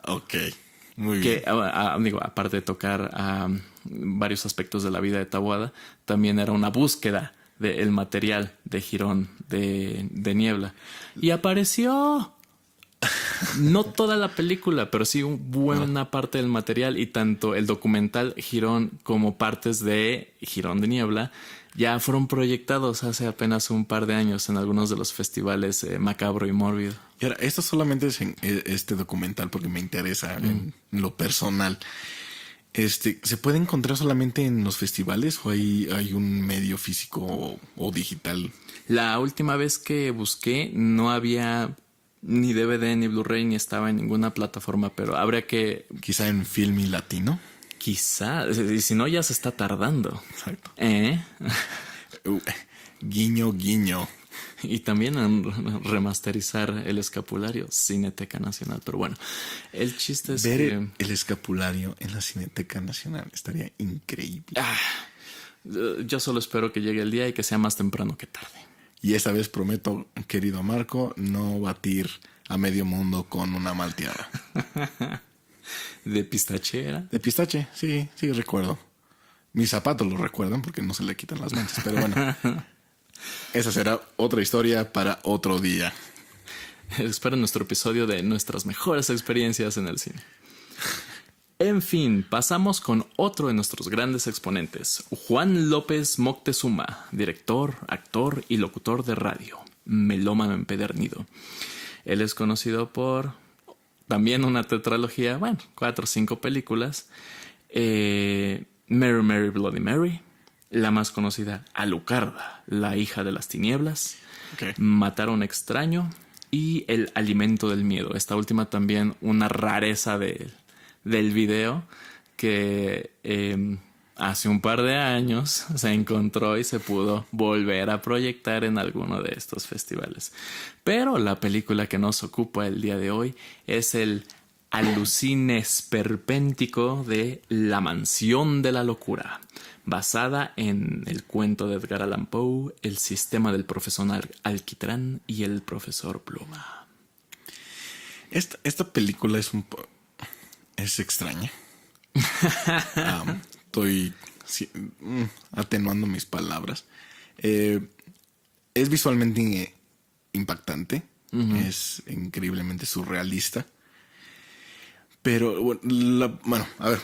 Ok, muy bien. Que, digo, aparte de tocar varios aspectos de la vida de Taboada, también era una búsqueda del material de Girón de Niebla. Y apareció no toda la película, pero sí buena parte del material, y tanto el documental Girón como partes de Girón de Niebla ya fueron proyectados hace apenas un par de años en algunos de los festivales Macabro y Mórbido. Y ahora, esto solamente es en este documental porque me interesa en lo personal. ¿Se puede encontrar solamente en los festivales o hay un medio físico o digital? La última vez que busqué no había ni DVD ni Blu-ray ni estaba en ninguna plataforma, pero habría que... Quizá en Filmi Latino. Quizá, y si no ya se está tardando. Exacto. Guiño, guiño. Y también en remasterizar el escapulario, Cineteca Nacional. Pero bueno, el chiste es ver el escapulario en la Cineteca Nacional estaría increíble. Yo solo espero que llegue el día y que sea más temprano que tarde. Y esta vez prometo, querido Marco, no batir a medio mundo con una malteada. ¿De pistachera? De pistache, sí, recuerdo. Mis zapatos lo recuerdan porque no se le quitan las manchas, pero bueno. Esa será otra historia para otro día. Espera nuestro episodio de nuestras mejores experiencias en el cine. En fin, pasamos con otro de nuestros grandes exponentes, Juan López Moctezuma, director, actor y locutor de radio, melómano empedernido. Él es conocido por también una tetralogía, 4 o 5 películas. Mary, Mary, Bloody Mary. La más conocida, Alucarda, la hija de las tinieblas. Okay. Matar a un extraño y El alimento del miedo. Esta última también una rareza del video que hace un par de años se encontró y se pudo volver a proyectar en alguno de estos festivales. Pero la película que nos ocupa el día de hoy es el alucine esperpéntico de La mansión de la locura, basada en el cuento de Edgar Allan Poe, El sistema del profesor Alquitrán y el profesor Pluma. Esta película es extraña. Estoy atenuando mis palabras. Es visualmente impactante. Uh-huh. Es increíblemente surrealista. Pero bueno, a ver,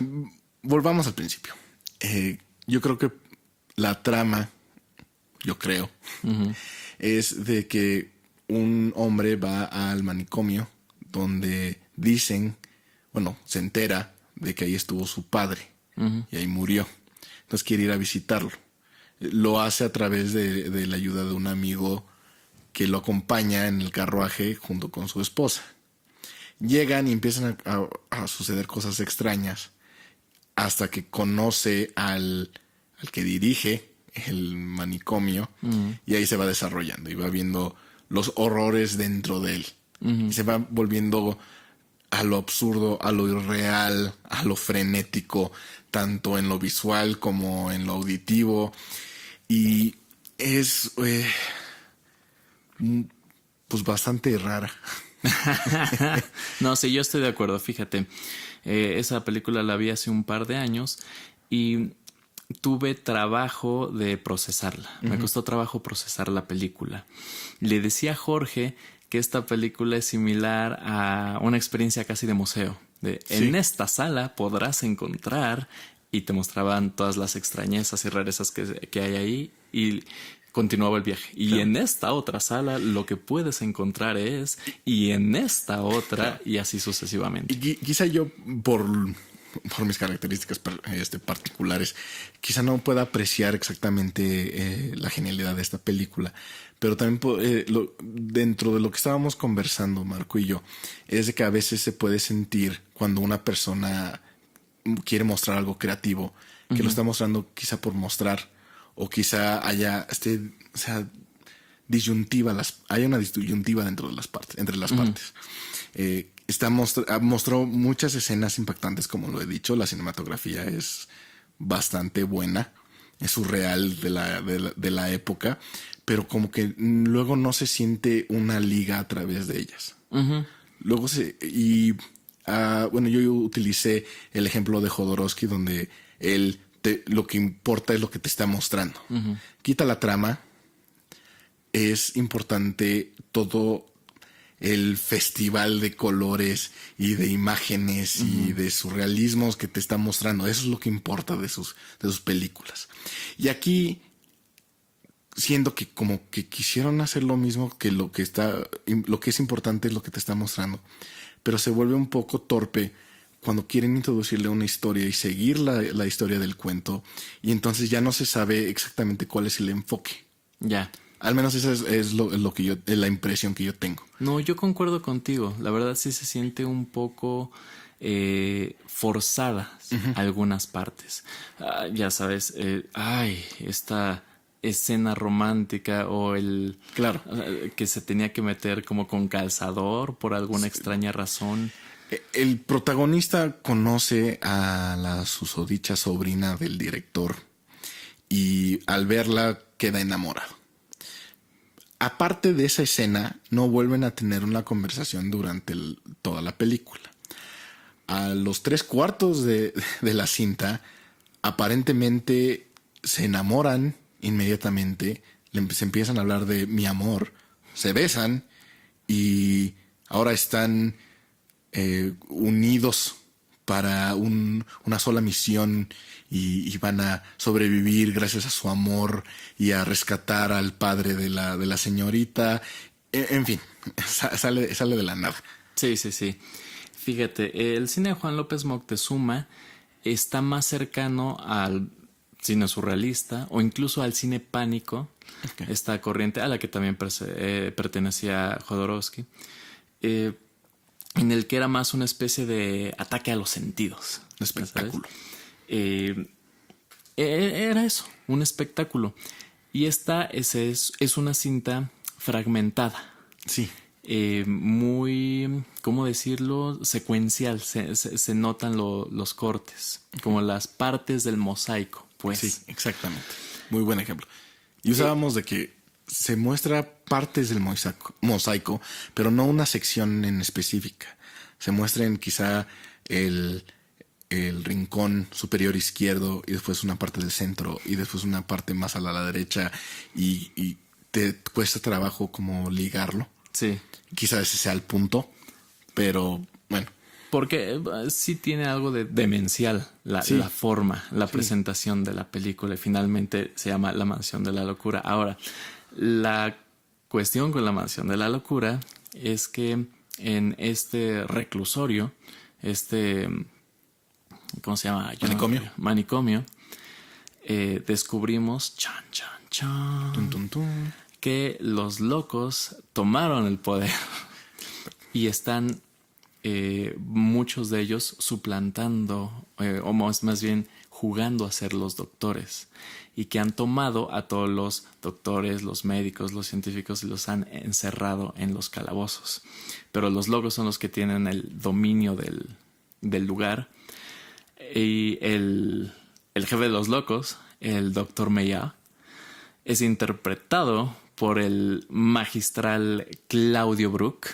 volvamos al principio. Yo creo que la trama, uh-huh, es de que un hombre va al manicomio donde se entera de que ahí estuvo su padre, uh-huh, y ahí murió. Entonces quiere ir a visitarlo. Lo hace a través de la ayuda de un amigo que lo acompaña en el carruaje junto con su esposa. Llegan y empiezan a suceder cosas extrañas hasta que conoce al que dirige el manicomio, uh-huh, y ahí se va desarrollando y va viendo los horrores dentro de él. Uh-huh. Y se va volviendo a lo absurdo, a lo irreal, a lo frenético, tanto en lo visual como en lo auditivo. Y es pues bastante rara. No, sí, yo estoy de acuerdo. Fíjate, esa película la vi hace un par de años y tuve trabajo de procesarla. Uh-huh. Me costó trabajo procesar la película. Le decía a Jorge que esta película es similar a una experiencia casi de museo. Sí. En esta sala podrás encontrar... y te mostraban todas las extrañezas y rarezas que hay ahí y continuaba el viaje. Y claro, en esta otra sala lo que puedes encontrar es, y en esta otra, claro, y así sucesivamente. Y quizá yo, por mis características particulares, quizá no pueda apreciar exactamente la genialidad de esta película, pero también dentro de lo que estábamos conversando, Marco y yo, es de que a veces se puede sentir cuando una persona quiere mostrar algo creativo, que lo está mostrando quizá por mostrar, o quizá haya disyuntiva, hay una disyuntiva dentro de las partes, entre las partes. Mostró muchas escenas impactantes, como lo he dicho. La cinematografía es bastante buena, es surreal de la época, pero como que luego no se siente una liga a través de ellas. Luego yo utilicé el ejemplo de Jodorowsky, donde lo que importa es lo que te está mostrando. Quita la trama. Es importante todo el festival de colores y de imágenes y de surrealismos que te está mostrando. Eso es lo que importa de sus películas. Y aquí, siendo que como que quisieron hacer lo mismo, que lo que es importante es lo que te está mostrando, pero se vuelve un poco torpe cuando quieren introducirle una historia y seguir la historia del cuento, y entonces ya no se sabe exactamente cuál es el enfoque. Ya. Al menos esa es la impresión que yo tengo. No, yo concuerdo contigo. La verdad sí se siente un poco forzada algunas partes. Ya sabes, esta escena romántica o claro, que se tenía que meter como con calzador por alguna extraña razón. El protagonista conoce a la susodicha sobrina del director y al verla queda enamorado. Aparte de esa escena, no vuelven a tener una conversación durante toda la película. A los 3/4 de la cinta, aparentemente se enamoran inmediatamente, se empiezan a hablar de mi amor, se besan y ahora están unidos para una sola misión y van a sobrevivir gracias a su amor y a rescatar al padre de la señorita. En fin, sale de la nada. Sí. Fíjate, el cine de Juan López Moctezuma está más cercano al cine surrealista o incluso al cine pánico, esta corriente a la que también pertenecía Jodorowsky, en el que era más una especie de ataque a los sentidos. Un espectáculo. Era eso, un espectáculo. Y esta es una cinta fragmentada. Sí. Muy, ¿cómo decirlo? Secuencial. Se notan los cortes, como las partes del mosaico, pues. Sí, exactamente. Muy buen ejemplo. Y usábamos de que se muestra partes del mosaico, pero no una sección en específica. Se muestran quizá el rincón superior izquierdo y después una parte del centro y después una parte más a la derecha y te cuesta trabajo como ligarlo. Sí. Quizá ese sea el punto, pero bueno. Porque sí tiene algo de demencial la forma, la presentación de la película y finalmente se llama La Mansión de la Locura. Ahora, la cuestión con La Mansión de la Locura es que en este reclusorio, ¿cómo se llama? Manicomio. Descubrimos que los locos tomaron el poder y están muchos de ellos suplantando o más bien jugando a ser los doctores, y que han tomado a todos los doctores, los médicos, los científicos y los han encerrado en los calabozos. Pero los locos son los que tienen el dominio del lugar, y el jefe de los locos, el Dr. Meillat, es interpretado por el magistral Claudio Brook,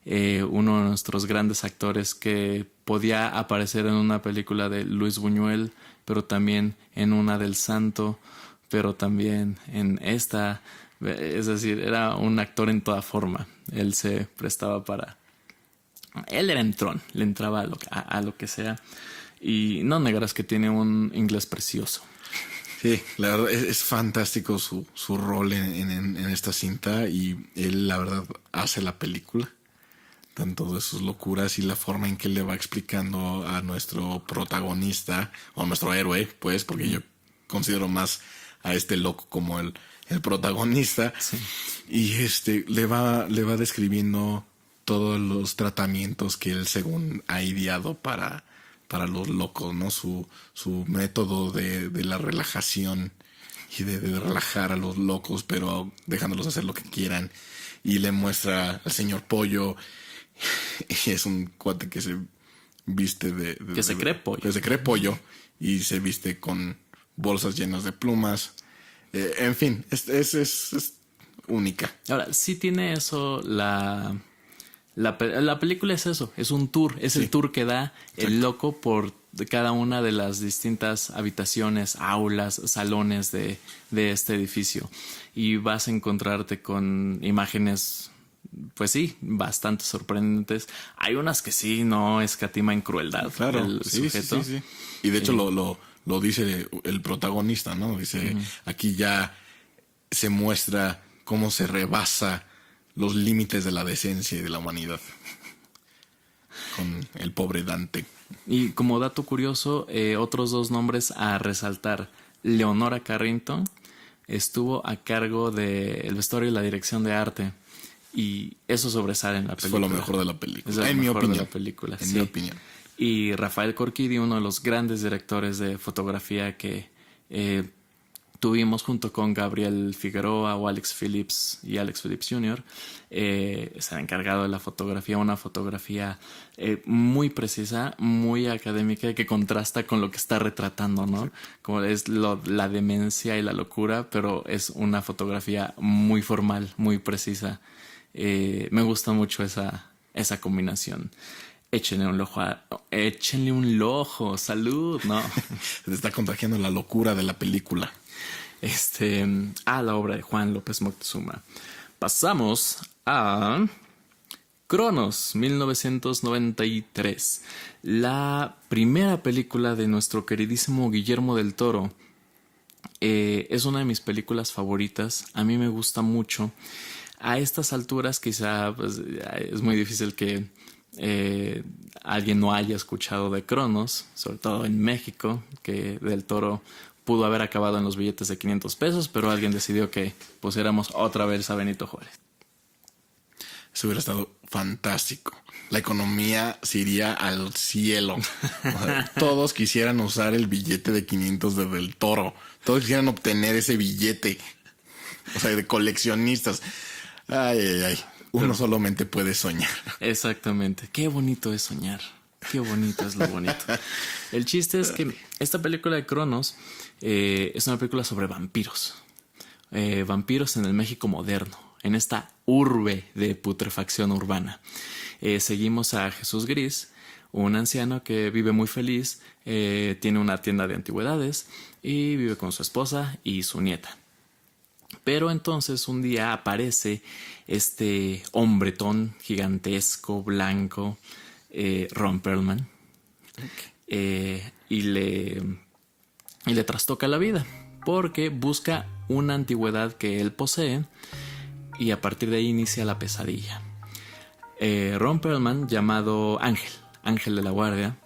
uno de nuestros grandes actores que podía aparecer en una película de Luis Buñuel, pero también en una del Santo, pero también en esta. Es decir, era un actor en toda forma. Él se prestaba para... Él era entrón, le entraba a lo que sea. Y no negarás que tiene un inglés precioso. Sí, la verdad es fantástico su rol en esta cinta, y él la verdad hace la película, tanto de sus locuras y la forma en que le va explicando a nuestro protagonista o a nuestro héroe, pues, porque yo considero más a este loco como el protagonista. Sí. Y le va describiendo todos los tratamientos que él según ha ideado para los locos, ¿no? Su método de la relajación y de relajar a los locos, pero dejándolos hacer lo que quieran. Y le muestra al señor Pollo, y es un cuate que se viste que se cree pollo. Que se cree pollo y se viste con bolsas llenas de plumas. En fin, es única. Ahora, sí tiene eso la película es eso, es un tour, es el tour que da el loco por cada una de las distintas habitaciones, aulas, salones de este edificio. Y vas a encontrarte con imágenes, pues sí, bastante sorprendentes. Hay unas que sí no escatima en crueldad. Claro, el sujeto. Sí. Y de hecho lo dice el protagonista, ¿no? Dice, aquí ya se muestra cómo se rebasa los límites de la decencia y de la humanidad con el pobre Dante. Y como dato curioso, otros dos nombres a resaltar. Leonora Carrington estuvo a cargo del vestuario y la dirección de arte, y eso sobresale en la película. Fue lo mejor de la película, en mi opinión. En mi opinión. Y Rafael Corquidi, uno de los grandes directores de fotografía que tuvimos junto con Gabriel Figueroa o Alex Phillips y Alex Phillips Jr., se ha encargado de la fotografía, una fotografía muy precisa, muy académica, que contrasta con lo que está retratando, ¿no? Sí. Como es la demencia y la locura, pero es una fotografía muy formal, muy precisa. Me gusta mucho esa combinación. Échenle un ojo, salud, ¿no? Se está contagiando la locura de la película. A la obra de Juan López Moctezuma. Pasamos a Cronos, 1993. La primera película de nuestro queridísimo Guillermo del Toro. Es una de mis películas favoritas. A mí me gusta mucho. A estas alturas quizá pues, es muy difícil que alguien no haya escuchado de Cronos, sobre todo en México, que Del Toro pudo haber acabado en los billetes de 500 pesos, pero alguien decidió que pusiéramos otra vez a Benito Juárez. Eso hubiera estado fantástico. La economía se iría al cielo. O sea, todos quisieran usar el billete de 500 de Del Toro. Todos quisieran obtener ese billete. O sea, de coleccionistas. Ay. Uno solamente puede soñar. Exactamente. Qué bonito es soñar. Qué bonito es lo bonito. El chiste es que esta película de Cronos es una película sobre vampiros. Vampiros en el México moderno, en esta urbe de putrefacción urbana. Seguimos a Jesús Gris, un anciano que vive muy feliz, tiene una tienda de antigüedades y vive con su esposa y su nieta. Pero entonces un día aparece este hombretón gigantesco, blanco, Ron Perlman, y le trastoca la vida porque busca una antigüedad que él posee, y a partir de ahí inicia la pesadilla. Ron Perlman, llamado Ángel de la Guardia,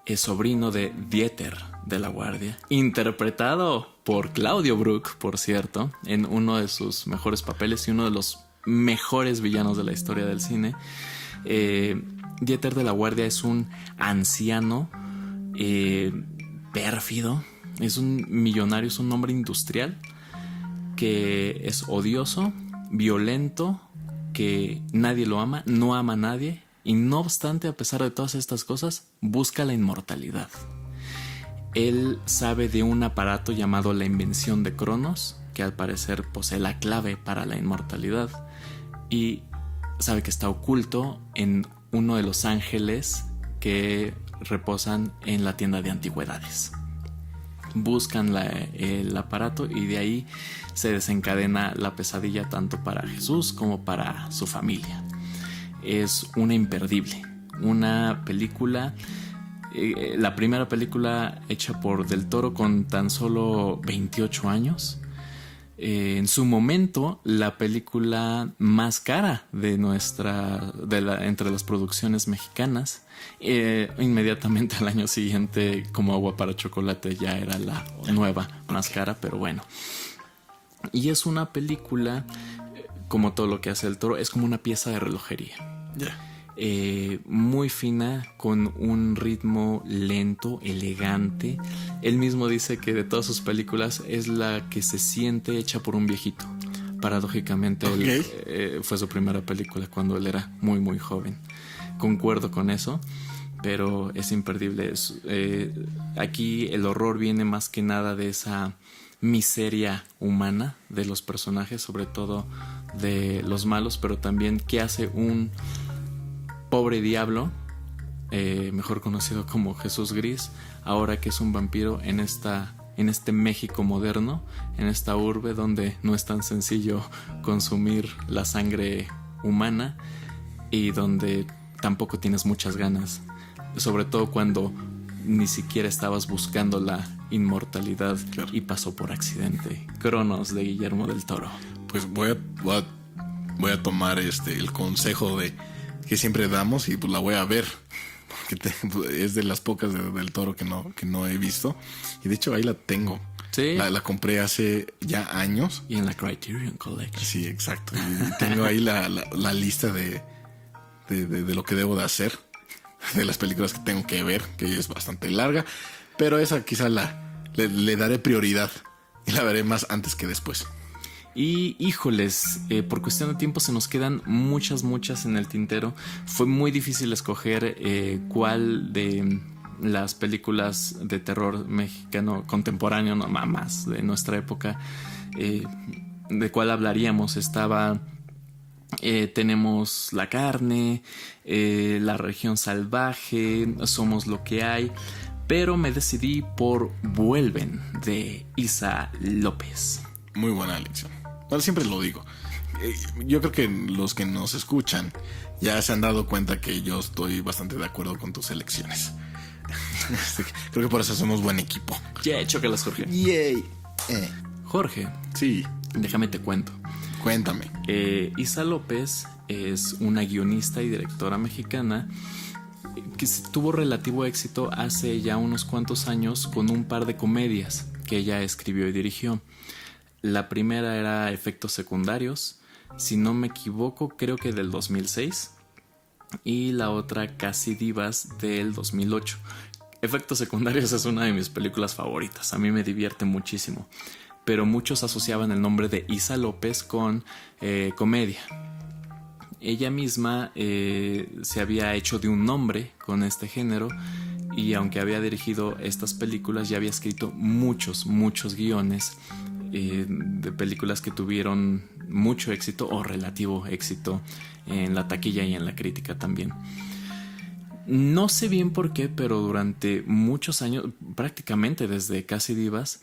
es sobrino de Dieter de la Guardia, interpretado por Claudio Brook, por cierto, en uno de sus mejores papeles y uno de los mejores villanos de la historia del cine. Dieter de la Guardia es un anciano pérfido, es un millonario, es un hombre industrial que es odioso, violento, que nadie lo ama, no ama a nadie, y no obstante, a pesar de todas estas cosas, busca la inmortalidad. Él sabe de un aparato llamado la invención de Cronos, que al parecer posee la clave para la inmortalidad, y sabe que está oculto en uno de los ángeles que reposan en la tienda de antigüedades. Buscan el aparato y de ahí se desencadena la pesadilla tanto para Jesús como para su familia. Es una imperdible, una película La primera película hecha por Del Toro con tan solo 28 años. En su momento, la película más cara de entre las producciones mexicanas. Inmediatamente al año siguiente, Como agua para chocolate, ya era la nueva más cara, pero bueno. Y es una película, como todo lo que hace Del Toro, es como una pieza de relojería. Muy fina, con un ritmo lento, elegante. Él mismo dice que de todas sus películas es la que se siente hecha por un viejito. Paradójicamente, fue su primera película cuando él era muy muy joven. Concuerdo con eso, pero es imperdible. Aquí el horror viene más que nada de esa miseria humana de los personajes, sobre todo de los malos, pero también qué hace un pobre diablo, mejor conocido como Jesús Gris, ahora que es un vampiro en este México moderno, en esta urbe donde no es tan sencillo consumir la sangre humana y donde tampoco tienes muchas ganas, sobre todo cuando ni siquiera estabas buscando la inmortalidad. Claro. Y pasó por accidente. Cronos, de Guillermo del Toro. Pues voy a tomar el consejo que siempre damos y pues la voy a ver, porque es de las pocas del Toro que no he visto, y de hecho ahí la tengo. Sí. La compré hace ya años. Y en la Criterion Collection. Sí, exacto. Y tengo ahí la lista de lo que debo de hacer, de las películas que tengo que ver, que es bastante larga, pero esa quizá le daré prioridad y la veré más antes que después. Y híjoles, por cuestión de tiempo se nos quedan muchas en el tintero. Fue muy difícil escoger cuál de las películas de terror mexicano contemporáneo, no más de nuestra época, de cuál hablaríamos. Tenemos La Carne, La Región Salvaje, Somos lo que hay, pero me decidí por Vuelven, de Isa López. Muy buena elección. Bueno, siempre lo digo. Yo creo que los que nos escuchan ya se han dado cuenta que yo estoy bastante de acuerdo con tus elecciones. Creo que por eso somos buen equipo. Chócalas, Jorge. Yay. Jorge. Sí. Déjame te cuento. Cuéntame. Isa López es una guionista y directora mexicana que tuvo relativo éxito hace ya unos cuantos años con un par de comedias que ella escribió y dirigió. La primera era Efectos Secundarios, si no me equivoco, creo que del 2006, y la otra Casi Divas del 2008. Efectos Secundarios es una de mis películas favoritas, a mí me divierte muchísimo, pero muchos asociaban el nombre de Isa López con comedia. Ella misma se había hecho de un nombre con este género, y aunque había dirigido estas películas, ya había escrito muchos guiones de películas que tuvieron mucho éxito o relativo éxito en la taquilla y en la crítica también. No sé bien por qué, pero durante muchos años, prácticamente desde Casi Divas,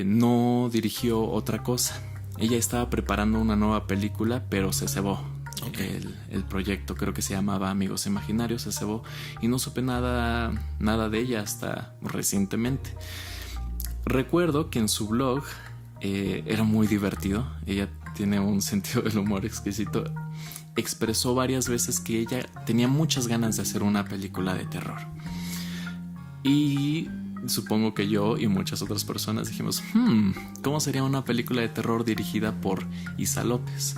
no dirigió otra cosa. Ella estaba preparando una nueva película, pero se cebó. Okay. El proyecto, creo que se llamaba Amigos Imaginarios, se cebó y no supe nada de ella hasta recientemente. Recuerdo que en su blog era muy divertido. Ella tiene un sentido del humor exquisito. Expresó varias veces que ella tenía muchas ganas de hacer una película de terror. Y supongo que yo y muchas otras personas dijimos, ¿cómo sería una película de terror dirigida por Isa López?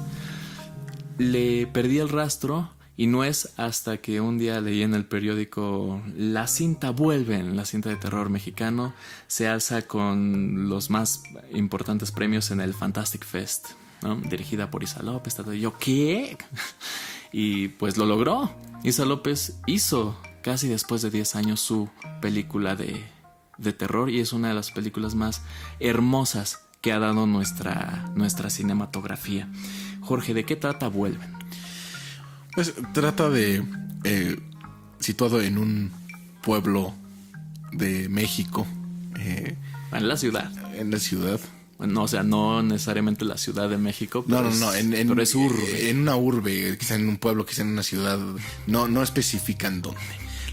Le perdí el rastro. Y no es hasta que un día leí en el periódico La cinta Vuelven, la cinta de terror mexicano, se alza con los más importantes premios en el Fantastic Fest, ¿no? Dirigida por Isa López. Y yo, ¿qué? Y pues lo logró. Isa López hizo casi después de 10 años su película de terror, y es una de las películas más hermosas que ha dado nuestra cinematografía. Jorge, ¿de qué trata Vuelven? Pues trata de situado en un pueblo de México. En la ciudad. En la ciudad. No, o sea, no necesariamente la Ciudad de México. Pero no. Pero es urbe. En una urbe, quizá en un pueblo, quizá en una ciudad. No especifican dónde.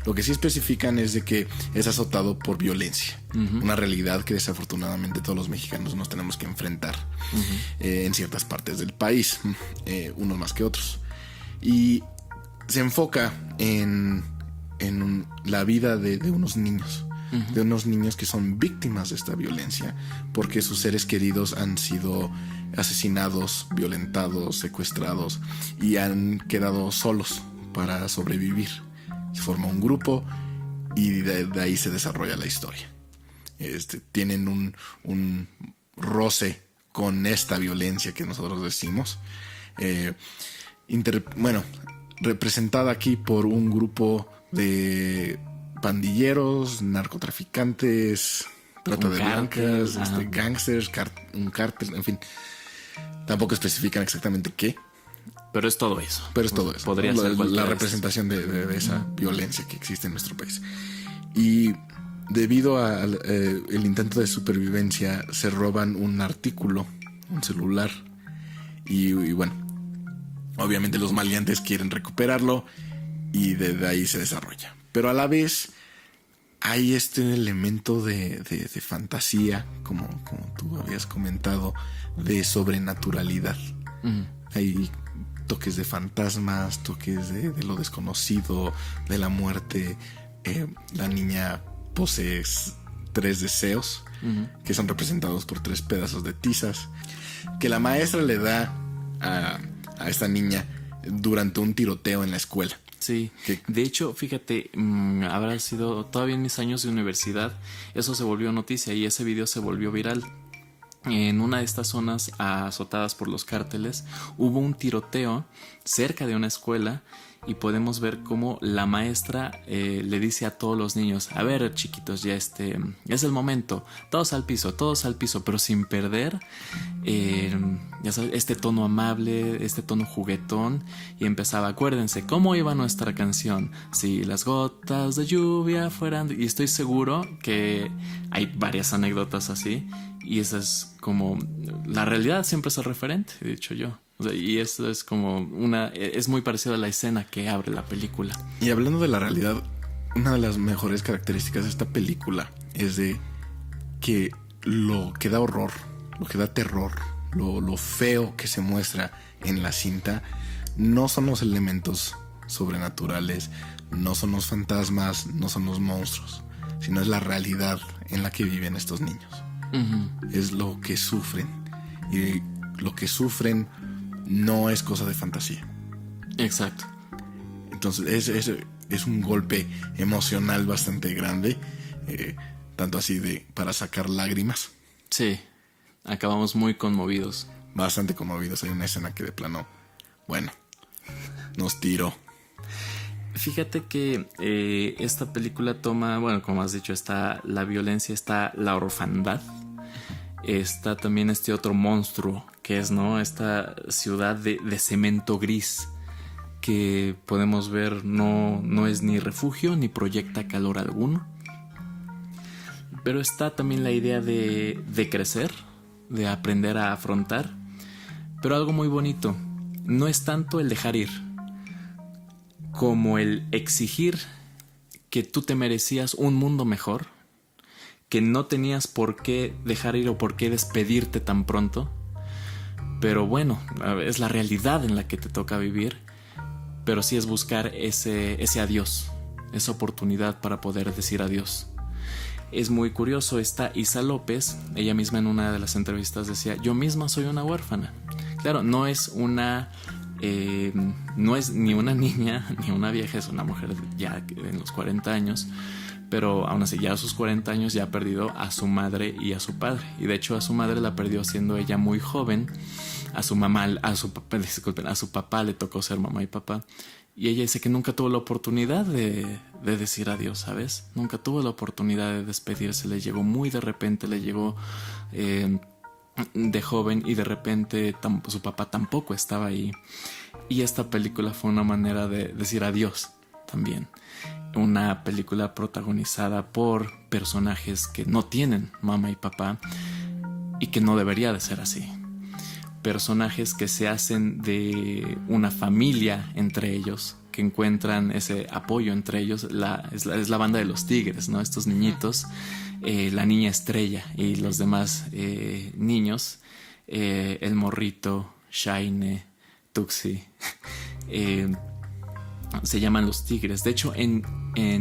Lo que sí especifican es de que es azotado por violencia. Una realidad que desafortunadamente todos los mexicanos nos tenemos que enfrentar en ciertas partes del país, unos más que otros. Y se enfoca en la vida de unos niños. De unos niños que son víctimas de esta violencia porque sus seres queridos han sido asesinados, violentados, secuestrados y han quedado solos para sobrevivir. Se forma un grupo y de ahí se desarrolla la historia. Tienen un roce con esta violencia que nosotros decimos, representada aquí por un grupo de pandilleros, narcotraficantes, trata de blancas, gángsters, un cártel, en fin. Tampoco especifican exactamente qué. Pero es todo eso. Podría ser la representación de esa violencia que existe en nuestro país. Y debido al el intento de supervivencia, se roban un artículo, un celular. Y bueno, obviamente los maleantes quieren recuperarlo y de ahí se desarrolla. Pero a la vez hay este elemento de fantasía, como tú habías comentado, de sobrenaturalidad. Hay toques de fantasmas, toques de lo desconocido, de la muerte. La niña posee 3 deseos que son representados por 3 pedazos de tizas que la maestra le da a esta niña durante un tiroteo en la escuela. Sí, de hecho, fíjate, habrá sido todavía en mis años de universidad, eso se volvió noticia y ese video se volvió viral. En una de estas zonas azotadas por los cárteles hubo un tiroteo cerca de una escuela y podemos ver cómo la maestra le dice a todos los niños: a ver, chiquitos, ya es el momento, todos al piso, pero sin perder ya sabes, este tono amable, este tono juguetón. Y empezaba: acuérdense cómo iba nuestra canción, si las gotas de lluvia fueran... Y estoy seguro que hay varias anécdotas así, y esa es como la realidad, siempre es el referente, he dicho yo. O sea, y eso es como es muy parecido a la escena que abre la película. Y hablando de la realidad, una de las mejores características de esta película es de que lo que da horror, lo que da terror, lo feo que se muestra en la cinta, no son los elementos sobrenaturales, no son los fantasmas, no son los monstruos, sino es la realidad en la que viven estos niños. Es lo que sufren, y lo que sufren no es cosa de fantasía. Exacto. Entonces es un golpe emocional bastante grande, tanto así para sacar lágrimas. Sí, acabamos muy conmovidos. Bastante conmovidos. Hay una escena que de plano, bueno, nos tiró. Fíjate que esta película toma, bueno, como has dicho, está la violencia, está la orfandad, está también este otro monstruo que es, ¿no?, esta ciudad de cemento gris que podemos ver no es ni refugio ni proyecta calor alguno. Pero está también la idea de crecer, de aprender a afrontar. Pero algo muy bonito, no es tanto el dejar ir como el exigir que tú te merecías un mundo mejor, que no tenías por qué dejar ir o por qué despedirte tan pronto. Pero bueno, es la realidad en la que te toca vivir. Pero sí es buscar ese adiós, esa oportunidad para poder decir adiós. Es muy curioso, está Isa López, ella misma en una de las entrevistas decía: yo misma soy una huérfana. Claro, no es ni una niña ni una vieja, es una mujer ya en los 40 años, pero aún así ya a sus 40 años ya ha perdido a su madre y a su padre. Y de hecho a su madre la perdió siendo ella muy joven. A su papá le tocó ser mamá y papá. Y ella dice que nunca tuvo la oportunidad de decir adiós, ¿sabes? Nunca tuvo la oportunidad de despedirse. Le llegó muy de repente, le llegó de joven, y de repente su papá tampoco estaba ahí. Y esta película fue una manera de decir adiós también. Una película protagonizada por personajes que no tienen mamá y papá, y que no debería de ser así. Personajes que se hacen de una familia entre ellos, que encuentran ese apoyo entre ellos es la banda de los tigres, ¿no? Estos niñitos, la niña estrella y los demás niños, el morrito, Shine, Tuxi, se llaman los tigres. De hecho, en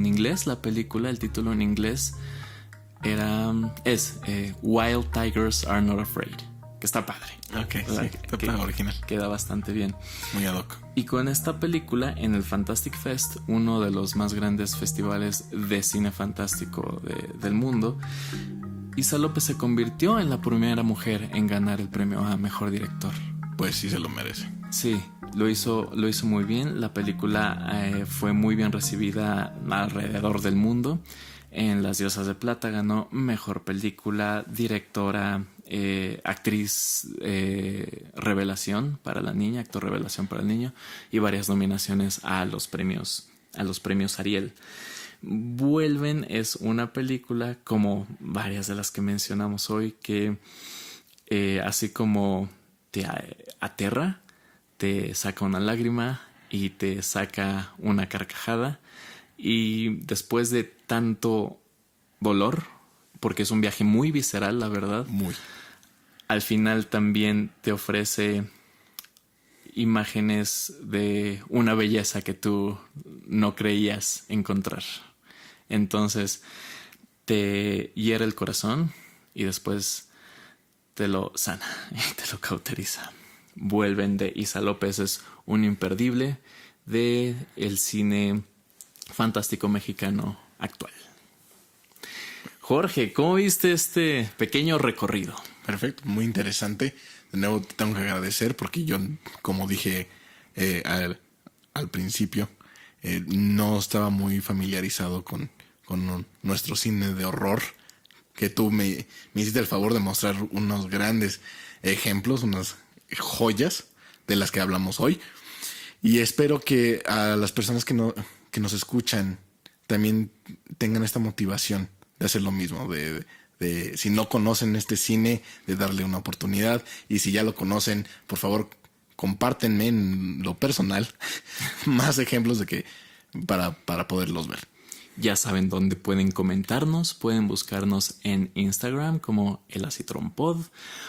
inglés, la película, el título en inglés es Wild Tigers Are Not Afraid, que está padre. Ok, sí, está original. Queda bastante bien. Muy ad hoc. Y con esta película, en el Fantastic Fest, uno de los más grandes festivales de cine fantástico del mundo, Issa López se convirtió en la primera mujer en ganar el premio a Mejor Director. Pues sí se lo merece. Sí, lo hizo muy bien. La película fue muy bien recibida alrededor del mundo. En Las Diosas de Plata ganó Mejor Película, Directora, Actriz Revelación para la niña, Actor Revelación para el niño, y varias nominaciones a los premios Ariel. Vuelven es una película, como varias de las que mencionamos hoy, que así como te aterra, te saca una lágrima y te saca una carcajada. Y después de tanto dolor, porque es un viaje muy visceral, la verdad, al final también te ofrece imágenes de una belleza que tú no creías encontrar. Entonces te hiere el corazón y después te lo sana y te lo cauteriza. Vuelven de Issa López es un imperdible de el cine fantástico mexicano actual. Jorge, ¿cómo viste este pequeño recorrido? Perfecto, muy interesante. De nuevo te tengo que agradecer porque yo, como dije al principio, no estaba muy familiarizado con nuestro cine de horror, que tú me hiciste el favor de mostrar unos grandes ejemplos, unas joyas de las que hablamos hoy. Y espero que a las personas que nos escuchan también tengan esta motivación de hacer lo mismo, de si no conocen este cine, de darle una oportunidad, y si ya lo conocen, por favor, compártenme en lo personal más ejemplos de que para poderlos ver. Ya saben dónde pueden comentarnos, pueden buscarnos en Instagram como El Acitrón Pod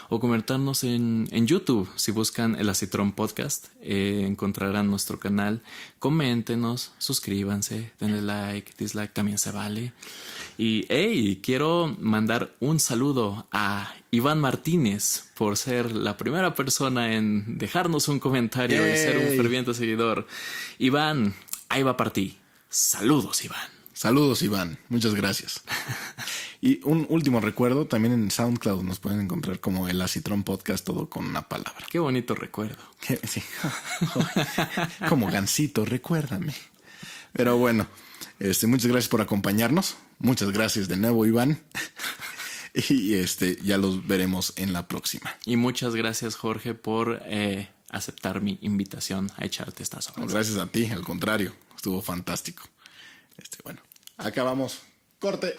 o comentarnos en YouTube. Si buscan El Acitrón Podcast, encontrarán nuestro canal. Coméntenos, suscríbanse, denle like, dislike, también se vale. Y quiero mandar un saludo a Iván Martínez por ser la primera persona en dejarnos un comentario y ser un ferviente seguidor. Iván, ahí va para ti. Saludos, Iván. Saludos, Iván. Muchas gracias. Y un último recuerdo, también en SoundCloud nos pueden encontrar como El Acitrón Podcast, todo con una palabra. Qué bonito recuerdo. Sí. Como Gansito, recuérdame. Pero bueno, muchas gracias por acompañarnos. Muchas gracias de nuevo, Iván. Y ya los veremos en la próxima. Y muchas gracias, Jorge, por aceptar mi invitación a echarte estas horas. Gracias a ti, al contrario, estuvo fantástico. Bueno, acabamos. Corte.